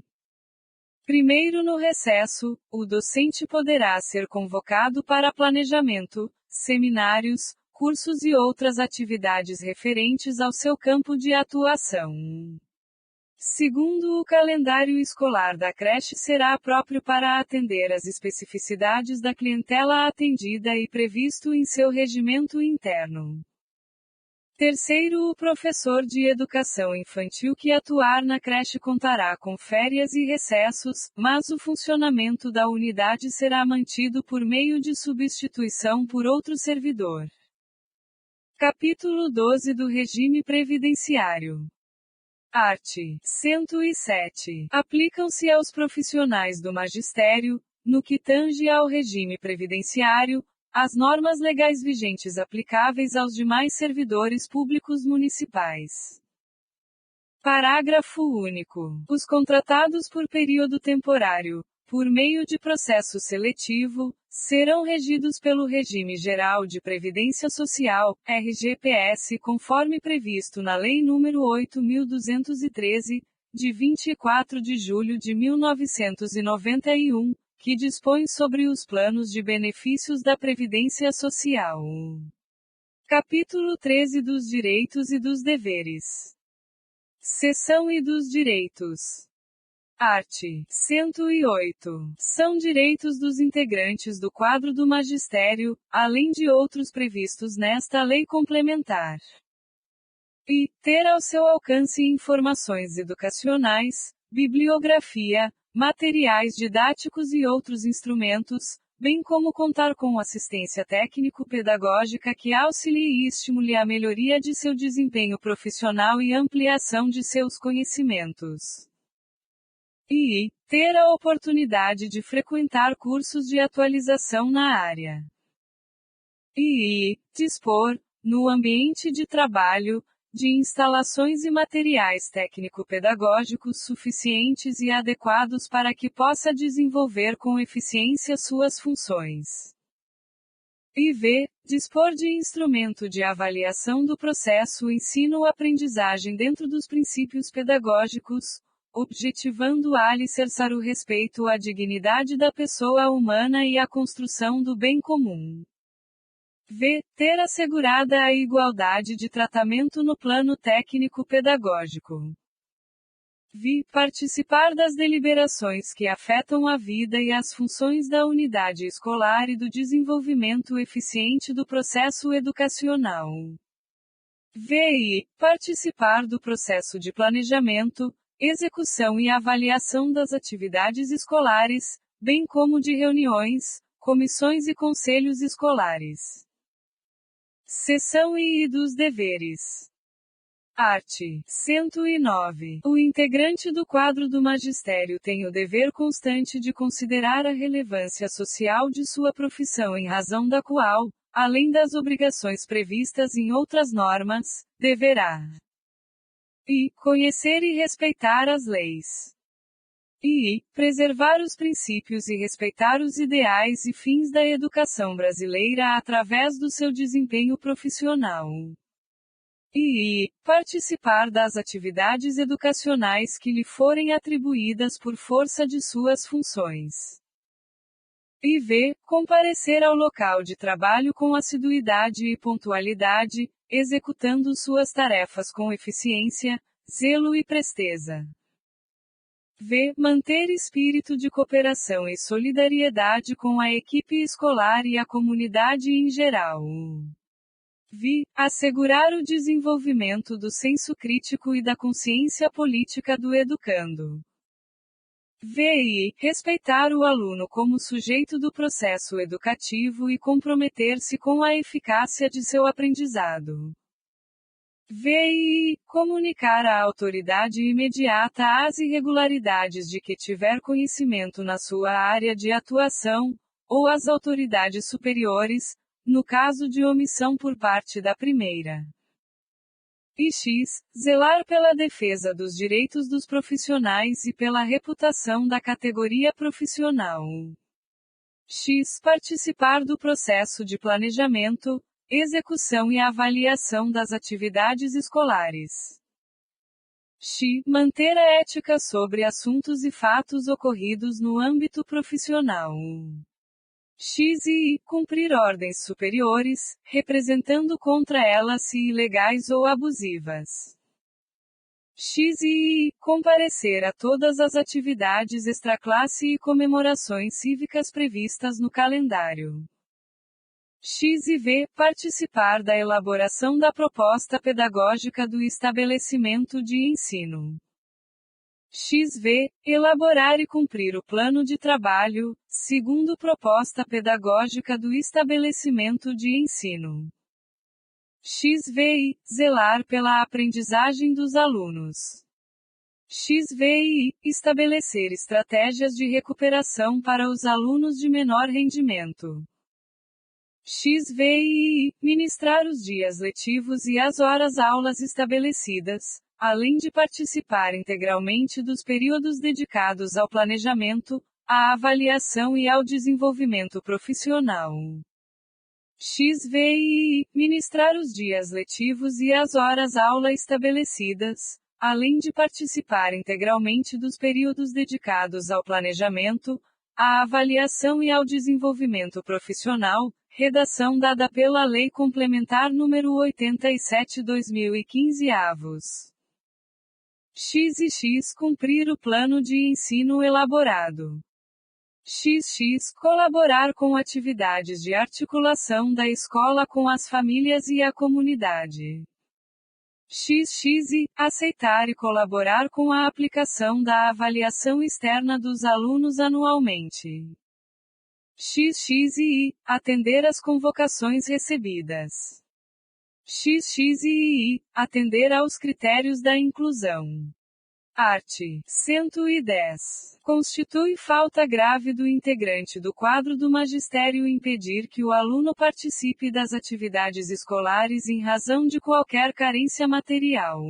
Primeiro no recesso, o docente poderá ser convocado para planejamento, seminários, cursos e outras atividades referentes ao seu campo de atuação. Segundo o calendário escolar da creche será próprio para atender às especificidades da clientela atendida e previsto em seu regimento interno. Terceiro, o professor de educação infantil que atuar na creche contará com férias e recessos, mas o funcionamento da unidade será mantido por meio de substituição por outro servidor. Capítulo 12 do Regime Previdenciário. Art. 107. Aplicam-se aos profissionais do magistério, no que tange ao regime previdenciário, as normas legais vigentes aplicáveis aos demais servidores públicos municipais. Parágrafo único. Os contratados por período temporário, por meio de processo seletivo, serão regidos pelo Regime Geral de Previdência Social, RGPS, conforme previsto na Lei nº 8.213, de 24 de julho de 1991, que dispõe sobre os planos de benefícios da Previdência Social. Capítulo 13 dos Direitos e dos Deveres. Seção e dos Direitos. Art. 108. São direitos dos integrantes do quadro do magistério, além de outros previstos nesta lei complementar. E, ter ao seu alcance informações educacionais, bibliografia, materiais didáticos e outros instrumentos, bem como contar com assistência técnico-pedagógica que auxilie e estimule a melhoria de seu desempenho profissional e ampliação de seus conhecimentos. E ter a oportunidade de frequentar cursos de atualização na área. E dispor, no ambiente de trabalho, de instalações e materiais técnico-pedagógicos suficientes e adequados para que possa desenvolver com eficiência suas funções. E dispor de instrumento de avaliação do processo ensino-aprendizagem dentro dos princípios pedagógicos, objetivando a alicerçar o respeito à dignidade da pessoa humana e à construção do bem comum. Ter assegurada a igualdade de tratamento no plano técnico-pedagógico. Participar das deliberações que afetam a vida e as funções da unidade escolar e do desenvolvimento eficiente do processo educacional. Participar do processo de planejamento, execução e avaliação das atividades escolares, bem como de reuniões, comissões e conselhos escolares. Seção I dos deveres. Art. 109. O integrante do quadro do magistério tem o dever constante de considerar a relevância social de sua profissão em razão da qual, além das obrigações previstas em outras normas, deverá e conhecer e respeitar as leis e preservar os princípios e respeitar os ideais e fins da educação brasileira através do seu desempenho profissional e participar das atividades educacionais que lhe forem atribuídas por força de suas funções. E comparecer ao local de trabalho com assiduidade e pontualidade, executando suas tarefas com eficiência, zelo e presteza. Manter espírito de cooperação e solidariedade com a equipe escolar e a comunidade em geral. Assegurar o desenvolvimento do senso crítico e da consciência política do educando. Respeitar o aluno como sujeito do processo educativo e comprometer-se com a eficácia de seu aprendizado. Comunicar à autoridade imediata as irregularidades de que tiver conhecimento na sua área de atuação, ou às autoridades superiores, no caso de omissão por parte da primeira. Zelar pela defesa dos direitos dos profissionais e pela reputação da categoria profissional. Participar do processo de planejamento, execução e avaliação das atividades escolares. Manter a ética sobre assuntos e fatos ocorridos no âmbito profissional. Cumprir ordens superiores, representando contra elas se ilegais ou abusivas. Comparecer a todas as atividades extraclasse e comemorações cívicas previstas no calendário. Participar da elaboração da proposta pedagógica do estabelecimento de ensino. Elaborar e cumprir o plano de trabalho, segundo proposta pedagógica do estabelecimento de ensino. Zelar pela aprendizagem dos alunos. Estabelecer estratégias de recuperação para os alunos de menor rendimento. Ministrar os dias letivos e as horas-aulas estabelecidas, além de participar integralmente dos períodos dedicados ao planejamento, à avaliação e ao desenvolvimento profissional. Ministrar os dias letivos e as horas-aula estabelecidas, além de participar integralmente dos períodos dedicados ao planejamento, à avaliação e ao desenvolvimento profissional, redação dada pela Lei Complementar nº 87/2015 avos. Cumprir o plano de ensino elaborado. Colaborar com atividades de articulação da escola com as famílias e a comunidade. Aceitar e colaborar com a aplicação da avaliação externa dos alunos anualmente. Atender às convocações recebidas. Atender aos critérios da inclusão. Art. 110. Constitui falta grave do integrante do quadro do magistério impedir que o aluno participe das atividades escolares em razão de qualquer carência material.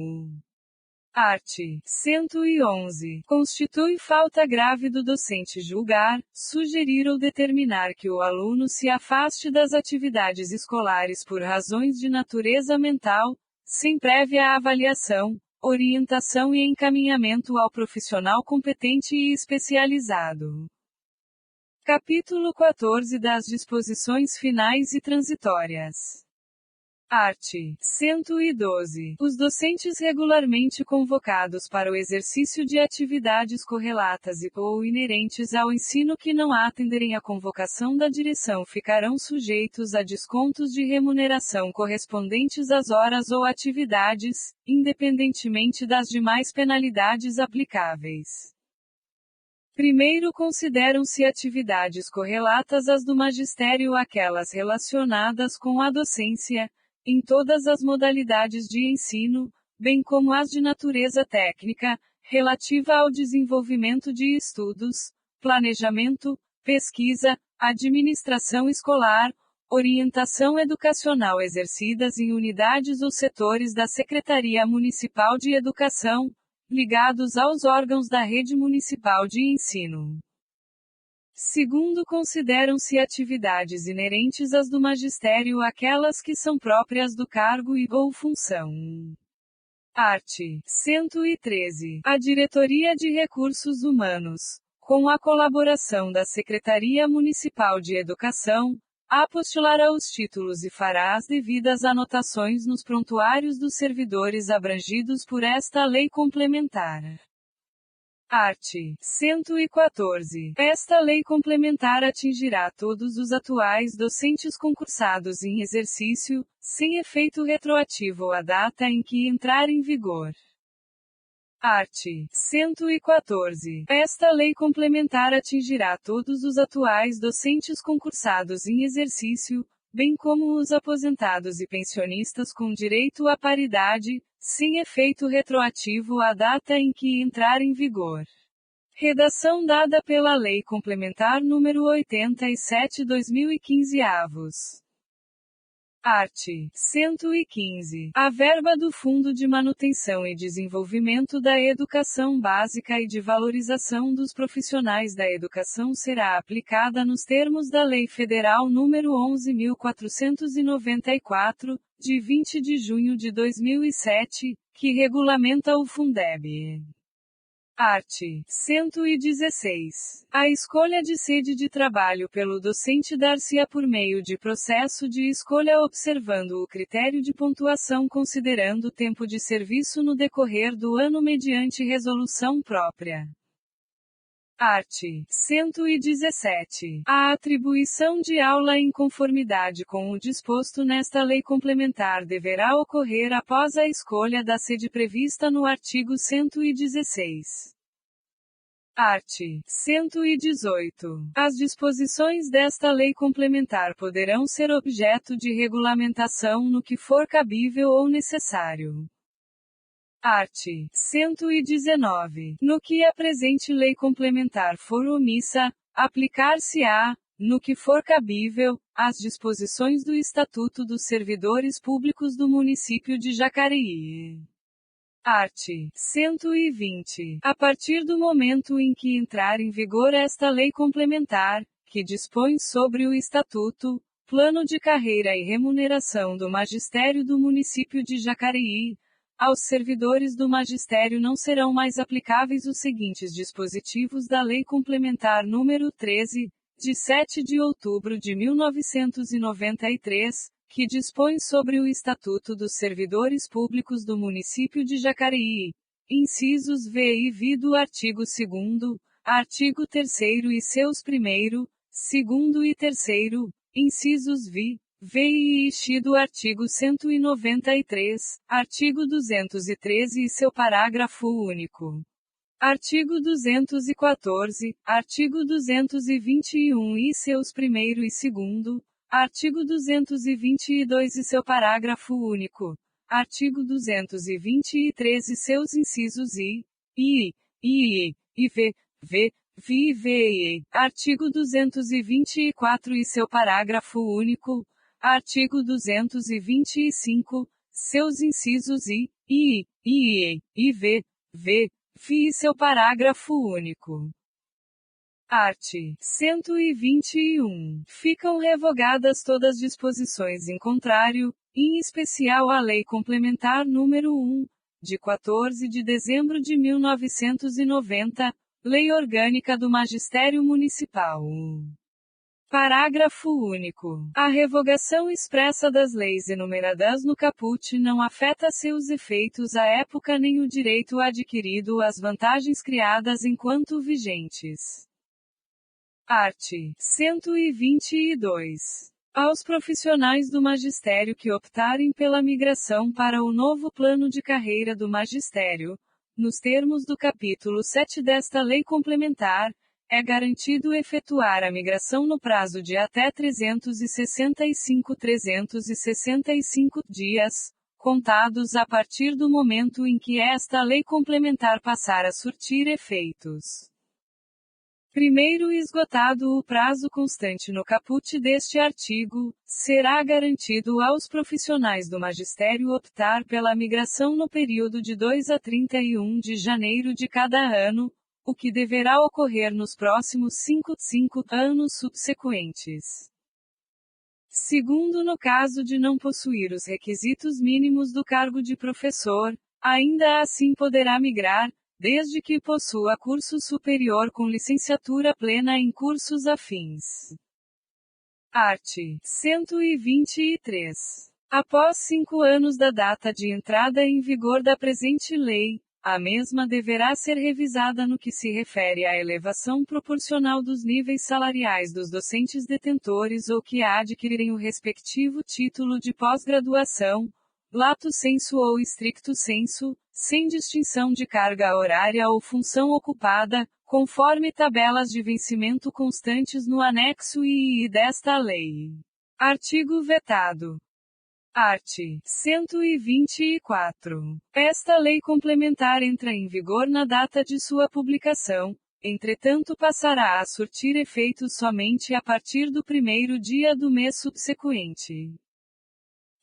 Art. 111. Constitui falta grave do docente julgar, sugerir ou determinar que o aluno se afaste das atividades escolares por razões de natureza mental, sem prévia avaliação, orientação e encaminhamento ao profissional competente e especializado. Capítulo 14 das disposições finais e transitórias. Art. 112. Os docentes regularmente convocados para o exercício de atividades correlatas ou inerentes ao ensino que não atenderem à convocação da direção ficarão sujeitos a descontos de remuneração correspondentes às horas ou atividades, independentemente das demais penalidades aplicáveis. Primeiro consideram-se atividades correlatas às do magistério aquelas relacionadas com a docência, em todas as modalidades de ensino, bem como as de natureza técnica, relativa ao desenvolvimento de estudos, planejamento, pesquisa, administração escolar, orientação educacional exercidas em unidades ou setores da Secretaria Municipal de Educação, ligados aos órgãos da rede municipal de ensino. Segundo, consideram-se atividades inerentes às do magistério aquelas que são próprias do cargo e ou função. Art. 113. A Diretoria de Recursos Humanos, com a colaboração da Secretaria Municipal de Educação, apostilará os títulos e fará as devidas anotações nos prontuários dos servidores abrangidos por esta lei complementar. Art. 114. Esta lei complementar atingirá todos os atuais docentes concursados em exercício, sem efeito retroativo à data em que entrar em vigor. Art. 114. Esta lei complementar atingirá todos os atuais docentes concursados em exercício, bem como os aposentados e pensionistas com direito à paridade, sem efeito retroativo à data em que entrar em vigor. Redação dada pela Lei Complementar nº 87/2015 avos. Art. 115. A verba do Fundo de Manutenção e Desenvolvimento da Educação Básica e de Valorização dos Profissionais da Educação será aplicada nos termos da Lei Federal nº 11.494, de 20 de junho de 2007, que regulamenta o Fundeb. Art. 116. A escolha de sede de trabalho pelo docente dar-se-á por meio de processo de escolha observando o critério de pontuação considerando o tempo de serviço no decorrer do ano mediante resolução própria. Art. 117. A atribuição de aula em conformidade com o disposto nesta lei complementar deverá ocorrer após a escolha da sede prevista no artigo 116. Art. 118. As disposições desta lei complementar poderão ser objeto de regulamentação no que for cabível ou necessário. Art. 119. No que a presente lei complementar for omissa, aplicar-se-á, no que for cabível, as disposições do Estatuto dos Servidores Públicos do Município de Jacareí. Art. 120. A partir do momento em que entrar em vigor esta lei complementar, que dispõe sobre o Estatuto, Plano de Carreira e Remuneração do Magistério do Município de Jacareí, aos servidores do magistério não serão mais aplicáveis os seguintes dispositivos da Lei Complementar nº 13, de 7 de outubro de 1993, que dispõe sobre o Estatuto dos Servidores Públicos do Município de Jacareí, incisos V e V do artigo 2º, artigo 3º e seus 1º, 2º e 3º, incisos V e X do artigo 193, artigo 213 e seu parágrafo único. Artigo 214, artigo 221 e seus 1º e 2º, artigo 222 e seu parágrafo único. Artigo 223 e seus incisos I, V, e V. Artigo 224 e seu parágrafo único. Artigo 225, seus incisos I, V, e seu parágrafo único. Art. 121. Ficam revogadas todas disposições em contrário, em especial a Lei Complementar nº 1, de 14 de dezembro de 1990, Lei Orgânica do Magistério Municipal. Parágrafo único. A revogação expressa das leis enumeradas no caput não afeta seus efeitos à época nem o direito adquirido às vantagens criadas enquanto vigentes. Art. 122. Aos profissionais do magistério que optarem pela migração para o novo plano de carreira do magistério, nos termos do capítulo 7 desta lei complementar, é garantido efetuar a migração no prazo de até 365 dias, contados a partir do momento em que esta lei complementar passar a surtir efeitos. Primeiro esgotado o prazo constante no caput deste artigo, será garantido aos profissionais do magistério optar pela migração no período de 2 a 31 de janeiro de cada ano, o que deverá ocorrer nos próximos 5 anos subsequentes. Segundo, no caso de não possuir os requisitos mínimos do cargo de professor, ainda assim poderá migrar, desde que possua curso superior com licenciatura plena em cursos afins. Art. 123. Após 5 anos da data de entrada em vigor da presente lei, a mesma deverá ser revisada no que se refere à elevação proporcional dos níveis salariais dos docentes detentores ou que adquirirem o respectivo título de pós-graduação, lato sensu ou stricto sensu, sem distinção de carga horária ou função ocupada, conforme tabelas de vencimento constantes no anexo II desta lei. Artigo vetado. Art. 124. Esta lei complementar entra em vigor na data de sua publicação, entretanto passará a surtir efeitos somente a partir do primeiro dia do mês subsequente.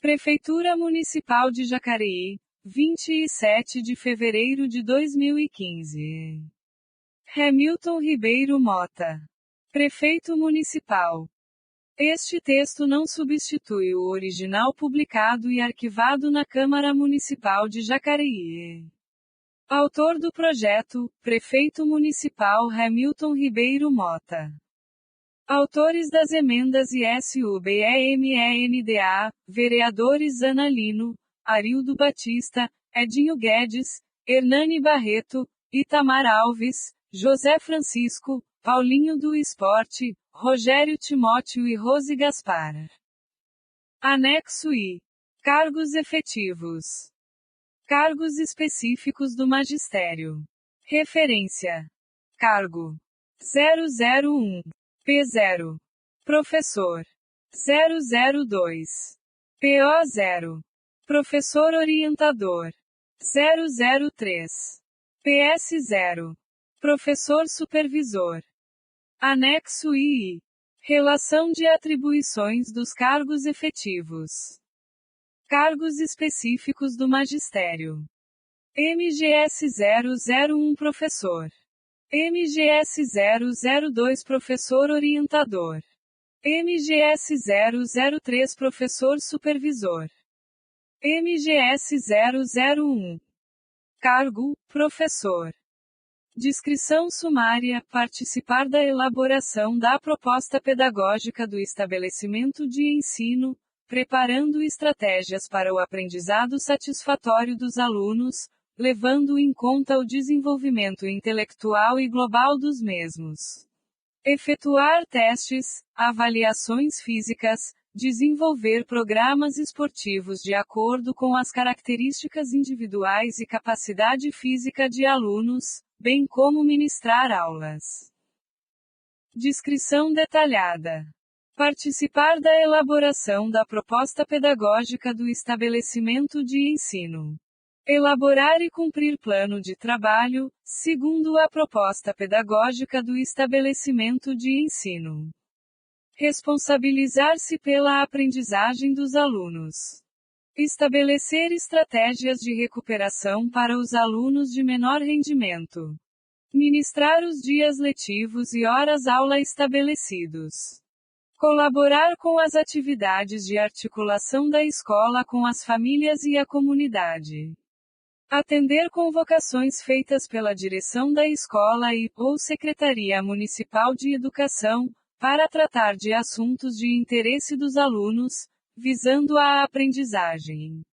Prefeitura Municipal de Jacareí, 27 de fevereiro de 2015. Hamilton Ribeiro Mota. Prefeito Municipal. Este texto não substitui o original publicado e arquivado na Câmara Municipal de Jacareí. Autor do projeto, Prefeito Municipal Hamilton Ribeiro Mota. Autores das emendas ISUBEMENDA, vereadores Ana Lino, Arildo Batista, Edinho Guedes, Hernani Barreto, Itamar Alves, José Francisco, Paulinho do Esporte, Rogério Timóteo e Rose Gaspar. Anexo I. Cargos efetivos. Cargos específicos do magistério. Referência. Cargo. 001. P0. Professor. 002. PO0. Professor orientador. 003. PS0. Professor supervisor. Anexo II. Relação de atribuições dos cargos efetivos. Cargos específicos do magistério. MGS 001 Professor. MGS 002 Professor orientador. MGS 003 Professor supervisor. MGS 001. Cargo: Professor. Descrição sumária: participar da elaboração da proposta pedagógica do estabelecimento de ensino, preparando estratégias para o aprendizado satisfatório dos alunos, levando em conta o desenvolvimento intelectual e global dos mesmos. Efetuar testes, avaliações físicas, desenvolver programas esportivos de acordo com as características individuais e capacidade física de alunos, bem como ministrar aulas. Descrição detalhada. Participar da elaboração da proposta pedagógica do estabelecimento de ensino. Elaborar e cumprir plano de trabalho, segundo a proposta pedagógica do estabelecimento de ensino. Responsabilizar-se pela aprendizagem dos alunos. Estabelecer estratégias de recuperação para os alunos de menor rendimento. Ministrar os dias letivos e horas-aula estabelecidos. Colaborar com as atividades de articulação da escola com as famílias e a comunidade. Atender convocações feitas pela direção da escola ou Secretaria Municipal de Educação, para tratar de assuntos de interesse dos alunos, visando a aprendizagem.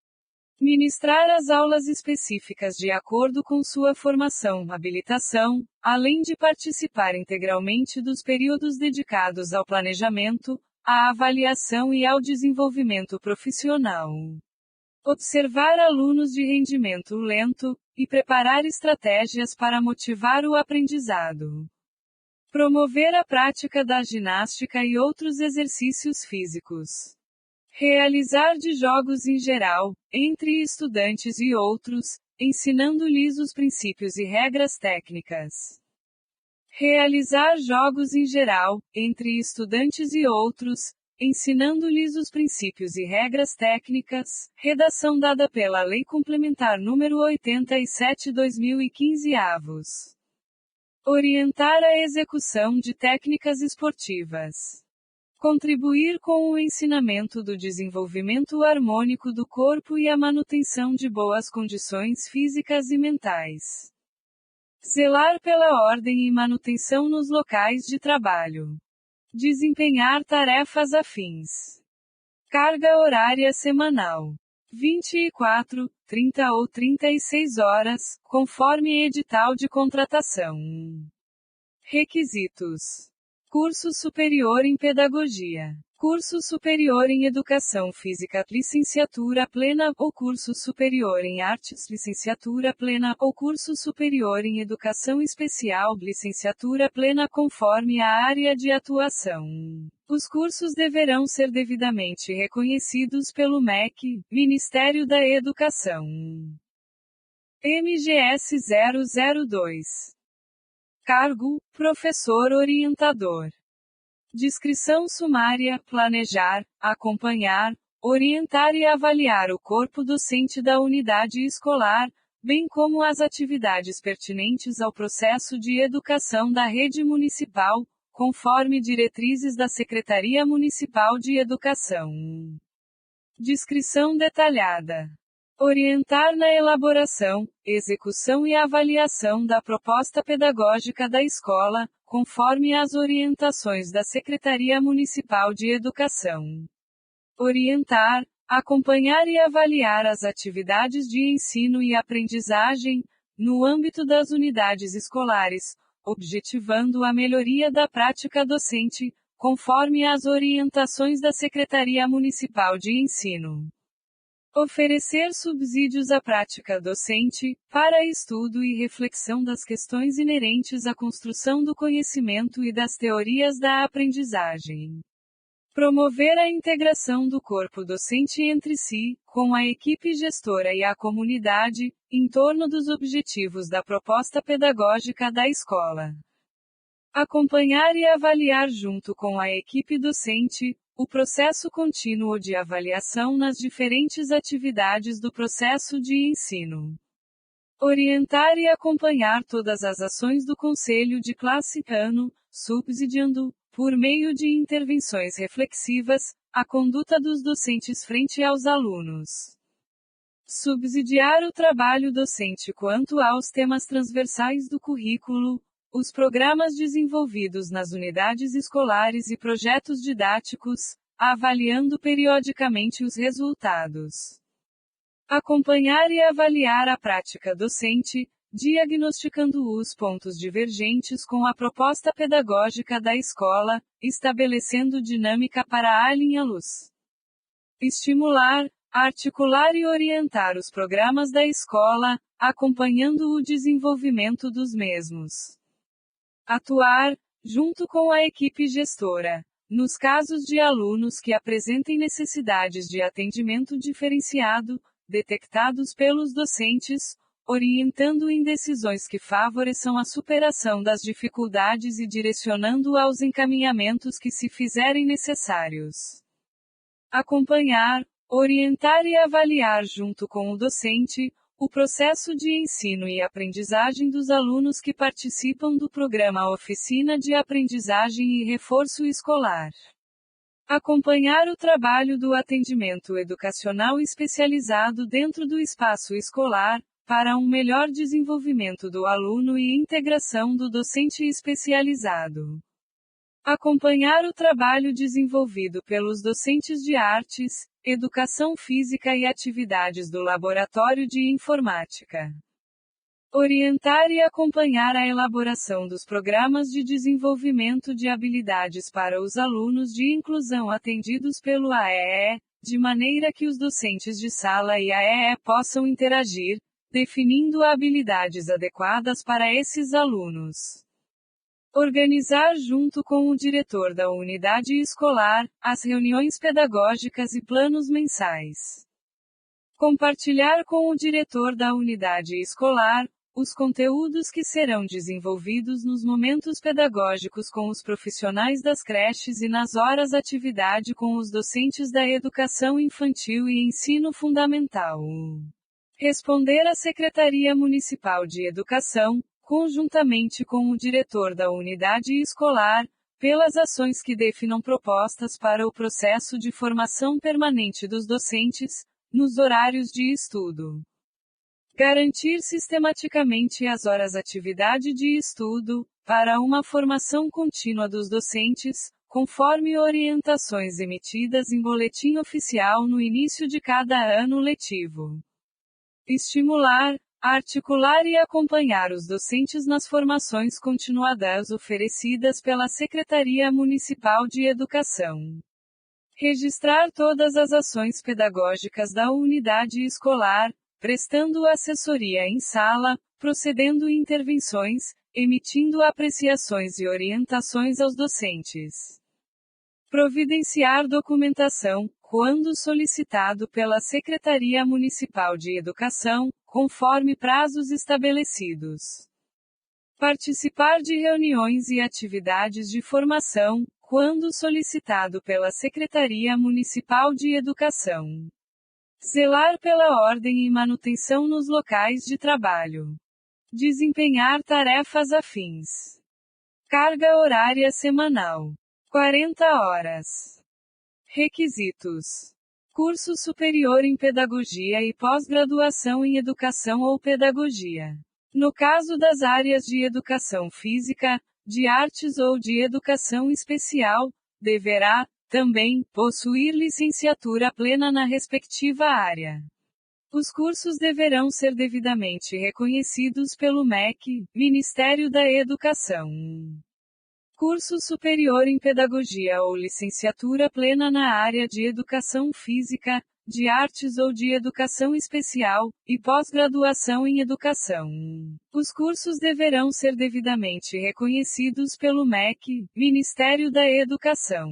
Ministrar as aulas específicas de acordo com sua formação, habilitação, além de participar integralmente dos períodos dedicados ao planejamento, à avaliação e ao desenvolvimento profissional. Observar alunos de rendimento lento, e preparar estratégias para motivar o aprendizado. Promover a prática da ginástica e outros exercícios físicos. Realizar de jogos em geral, entre estudantes e outros, ensinando-lhes os princípios e regras técnicas. Realizar jogos em geral, entre estudantes e outros, ensinando-lhes os princípios e regras técnicas. Redação dada pela Lei Complementar número 87/2015 avos. Orientar a execução de técnicas esportivas. Contribuir com o ensinamento do desenvolvimento harmônico do corpo e a manutenção de boas condições físicas e mentais. Zelar pela ordem e manutenção nos locais de trabalho. Desempenhar tarefas afins. Carga horária semanal: 24, 30 ou 36 horas, conforme edital de contratação. Requisitos: curso superior em pedagogia, curso superior em educação física, licenciatura plena, ou curso superior em artes, licenciatura plena, ou curso superior em educação especial, licenciatura plena, conforme a área de atuação. Os cursos deverão ser devidamente reconhecidos pelo MEC, Ministério da Educação. MGS 002. Cargo: professor orientador. Descrição sumária: planejar, acompanhar, orientar e avaliar o corpo docente da unidade escolar, bem como as atividades pertinentes ao processo de educação da rede municipal, conforme diretrizes da Secretaria Municipal de Educação. Descrição detalhada: orientar na elaboração, execução e avaliação da proposta pedagógica da escola, conforme as orientações da Secretaria Municipal de Educação. Orientar, acompanhar e avaliar as atividades de ensino e aprendizagem, no âmbito das unidades escolares, objetivando a melhoria da prática docente, conforme as orientações da Secretaria Municipal de Ensino. Oferecer subsídios à prática docente, para estudo e reflexão das questões inerentes à construção do conhecimento e das teorias da aprendizagem. Promover a integração do corpo docente entre si, com a equipe gestora e a comunidade, em torno dos objetivos da proposta pedagógica da escola. Acompanhar e avaliar junto com a equipe docente, o processo contínuo de avaliação nas diferentes atividades do processo de ensino. Orientar e acompanhar todas as ações do Conselho de Classe ano, subsidiando, por meio de intervenções reflexivas, a conduta dos docentes frente aos alunos. Subsidiar o trabalho docente quanto aos temas transversais do currículo, os programas desenvolvidos nas unidades escolares e projetos didáticos, avaliando periodicamente os resultados. Acompanhar e avaliar a prática docente, diagnosticando os pontos divergentes com a proposta pedagógica da escola, estabelecendo dinâmica para alinhá-los. Estimular, articular e orientar os programas da escola, acompanhando o desenvolvimento dos mesmos. Atuar, junto com a equipe gestora, nos casos de alunos que apresentem necessidades de atendimento diferenciado, detectados pelos docentes, orientando em decisões que favoreçam a superação das dificuldades e direcionando aos encaminhamentos que se fizerem necessários. Acompanhar, orientar e avaliar junto com o docente, o processo de ensino e aprendizagem dos alunos que participam do programa Oficina de Aprendizagem e Reforço Escolar. Acompanhar o trabalho do atendimento educacional especializado dentro do espaço escolar, para um melhor desenvolvimento do aluno e integração do docente especializado. Acompanhar o trabalho desenvolvido pelos docentes de artes, educação física e atividades do Laboratório de Informática. Orientar e acompanhar a elaboração dos programas de desenvolvimento de habilidades para os alunos de inclusão atendidos pelo AEE, de maneira que os docentes de sala e AEE possam interagir, definindo habilidades adequadas para esses alunos. Organizar junto com o diretor da unidade escolar, as reuniões pedagógicas e planos mensais. Compartilhar com o diretor da unidade escolar, os conteúdos que serão desenvolvidos nos momentos pedagógicos com os profissionais das creches e nas horas atividade com os docentes da educação infantil e ensino fundamental. Responder à Secretaria Municipal de Educação, conjuntamente com o diretor da unidade escolar, pelas ações que definam propostas para o processo de formação permanente dos docentes, nos horários de estudo. Garantir sistematicamente as horas atividade de estudo, para uma formação contínua dos docentes, conforme orientações emitidas em boletim oficial no início de cada ano letivo. Estimular, articular e acompanhar os docentes nas formações continuadas oferecidas pela Secretaria Municipal de Educação. Registrar todas as ações pedagógicas da unidade escolar, prestando assessoria em sala, procedendo intervenções, emitindo apreciações e orientações aos docentes. Providenciar documentação, quando solicitado pela Secretaria Municipal de Educação, conforme prazos estabelecidos. Participar de reuniões e atividades de formação, quando solicitado pela Secretaria Municipal de Educação. Zelar pela ordem e manutenção nos locais de trabalho. Desempenhar tarefas afins. Carga horária semanal. 40 horas. Requisitos. Curso superior em pedagogia e pós-graduação em educação ou pedagogia. No caso das áreas de educação física, de artes ou de educação especial, deverá, também, possuir licenciatura plena na respectiva área. Os cursos deverão ser devidamente reconhecidos pelo MEC, Ministério da Educação. Curso superior em pedagogia ou licenciatura plena na área de educação física, de artes ou de educação especial, e pós-graduação em educação. Os cursos deverão ser devidamente reconhecidos pelo MEC, Ministério da Educação.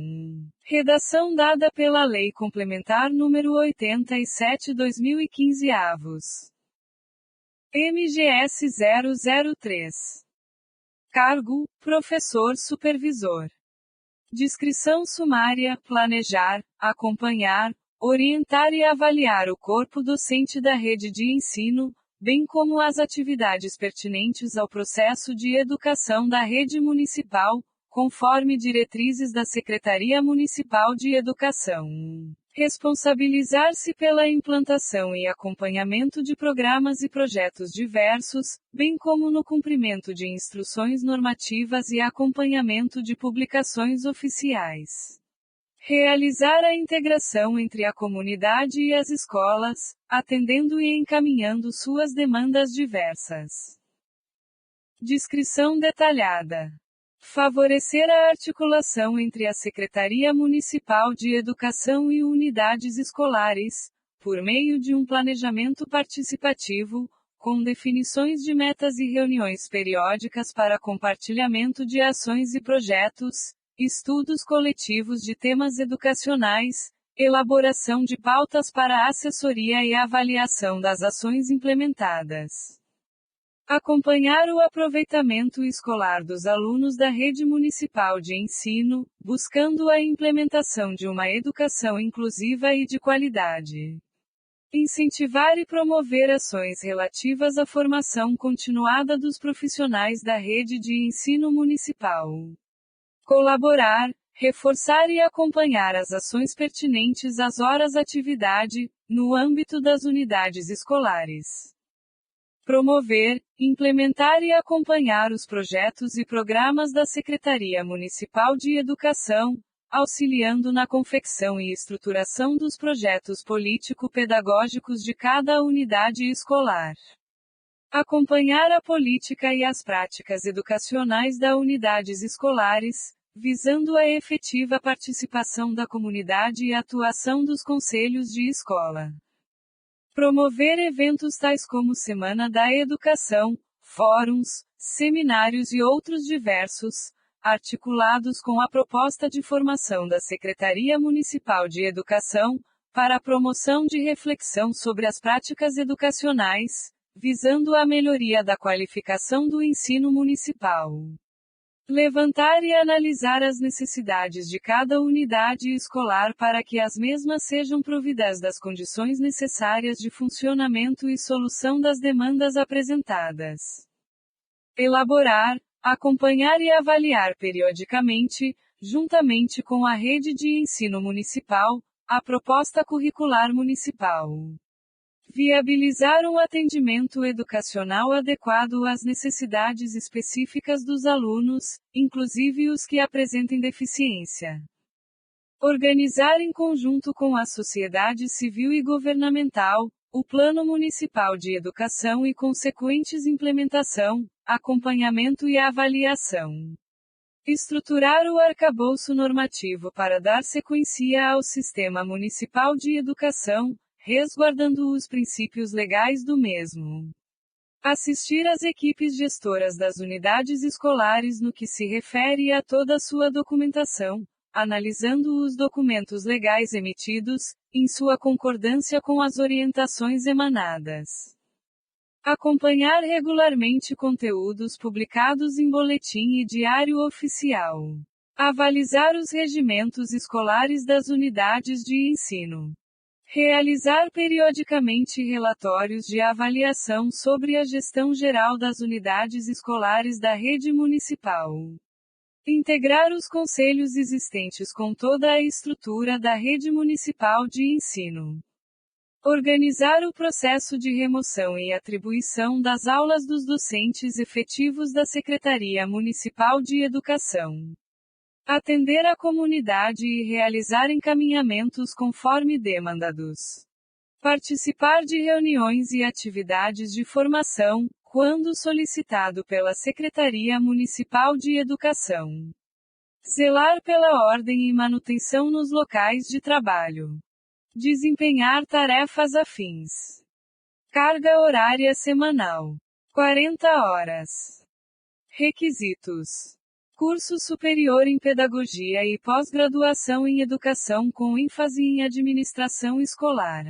Redação dada pela Lei Complementar nº 87/2015 avos. MGS 003. Cargo: Professor Supervisor. Descrição sumária: planejar, acompanhar, orientar e avaliar o corpo docente da rede de ensino, bem como as atividades pertinentes ao processo de educação da rede municipal, conforme diretrizes da Secretaria Municipal de Educação. Responsabilizar-se pela implantação e acompanhamento de programas e projetos diversos, bem como no cumprimento de instruções normativas e acompanhamento de publicações oficiais. Realizar a integração entre a comunidade e as escolas, atendendo e encaminhando suas demandas diversas. Descrição detalhada. Favorecer a articulação entre a Secretaria Municipal de Educação e unidades escolares, por meio de um planejamento participativo, com definições de metas e reuniões periódicas para compartilhamento de ações e projetos, estudos coletivos de temas educacionais, elaboração de pautas para assessoria e avaliação das ações implementadas. Acompanhar o aproveitamento escolar dos alunos da rede municipal de ensino, buscando a implementação de uma educação inclusiva e de qualidade. Incentivar e promover ações relativas à formação continuada dos profissionais da rede de ensino municipal. Colaborar, reforçar e acompanhar as ações pertinentes às horas atividade, no âmbito das unidades escolares. Promover, implementar e acompanhar os projetos e programas da Secretaria Municipal de Educação, auxiliando na confecção e estruturação dos projetos político-pedagógicos de cada unidade escolar. Acompanhar a política e as práticas educacionais das unidades escolares, visando a efetiva participação da comunidade e atuação dos conselhos de escola. Promover eventos tais como Semana da Educação, fóruns, seminários e outros diversos, articulados com a proposta de formação da Secretaria Municipal de Educação, para a promoção de reflexão sobre as práticas educacionais, visando a melhoria da qualificação do ensino municipal. Levantar e analisar as necessidades de cada unidade escolar para que as mesmas sejam providas das condições necessárias de funcionamento e solução das demandas apresentadas. Elaborar, acompanhar e avaliar periodicamente, juntamente com a rede de ensino municipal, a proposta curricular municipal. Viabilizar um atendimento educacional adequado às necessidades específicas dos alunos, inclusive os que apresentem deficiência. Organizar em conjunto com a sociedade civil e governamental, o Plano Municipal de Educação e consequentes implementação, acompanhamento e avaliação. Estruturar o arcabouço normativo para dar sequência ao Sistema Municipal de Educação, resguardando os princípios legais do mesmo. Assistir às equipes gestoras das unidades escolares no que se refere a toda a sua documentação, analisando os documentos legais emitidos, em sua concordância com as orientações emanadas. Acompanhar regularmente conteúdos publicados em boletim e diário oficial. Avalizar os regimentos escolares das unidades de ensino. Realizar periodicamente relatórios de avaliação sobre a gestão geral das unidades escolares da rede municipal. Integrar os conselhos existentes com toda a estrutura da rede municipal de ensino. Organizar o processo de remoção e atribuição das aulas dos docentes efetivos da Secretaria Municipal de Educação. Atender a comunidade e realizar encaminhamentos conforme demandados. Participar de reuniões e atividades de formação, quando solicitado pela Secretaria Municipal de Educação. Zelar pela ordem e manutenção nos locais de trabalho. Desempenhar tarefas afins. Carga horária semanal: 40 horas. Requisitos: curso superior em pedagogia e pós-graduação em educação com ênfase em administração escolar.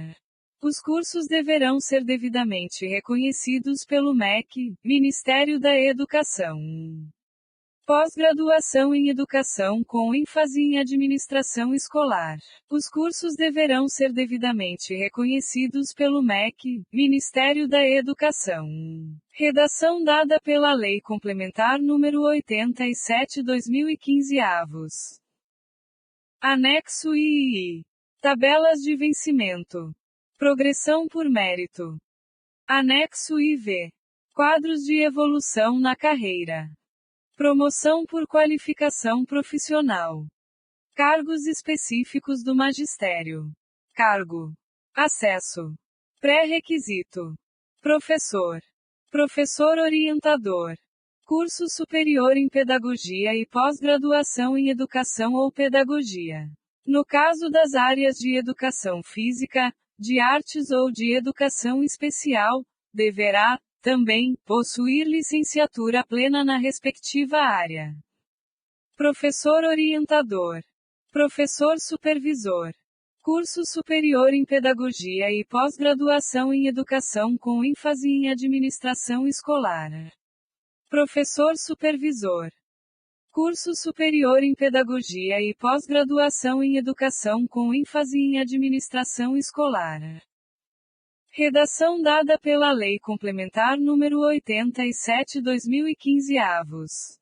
Os cursos deverão ser devidamente reconhecidos pelo MEC, Ministério da Educação. Pós-graduação em educação com ênfase em administração escolar. Os cursos deverão ser devidamente reconhecidos pelo MEC, Ministério da Educação. Redação dada pela Lei Complementar nº 87/2015 avos. Anexo II. Tabelas de vencimento. Progressão por mérito. Anexo IV. Quadros de evolução na carreira. Promoção por qualificação profissional. Cargos específicos do magistério. Cargo. Acesso. Pré-requisito. Professor. Professor orientador. Curso superior em pedagogia e pós-graduação em educação ou pedagogia. No caso das áreas de educação física, de artes ou de educação especial, deverá, também, possuir licenciatura plena na respectiva área. Professor orientador. Professor supervisor. Curso superior em pedagogia e pós-graduação em educação com ênfase em administração escolar. Professor supervisor. Curso superior em pedagogia e pós-graduação em educação com ênfase em administração escolar. Redação dada pela Lei Complementar nº 87/2015 avos.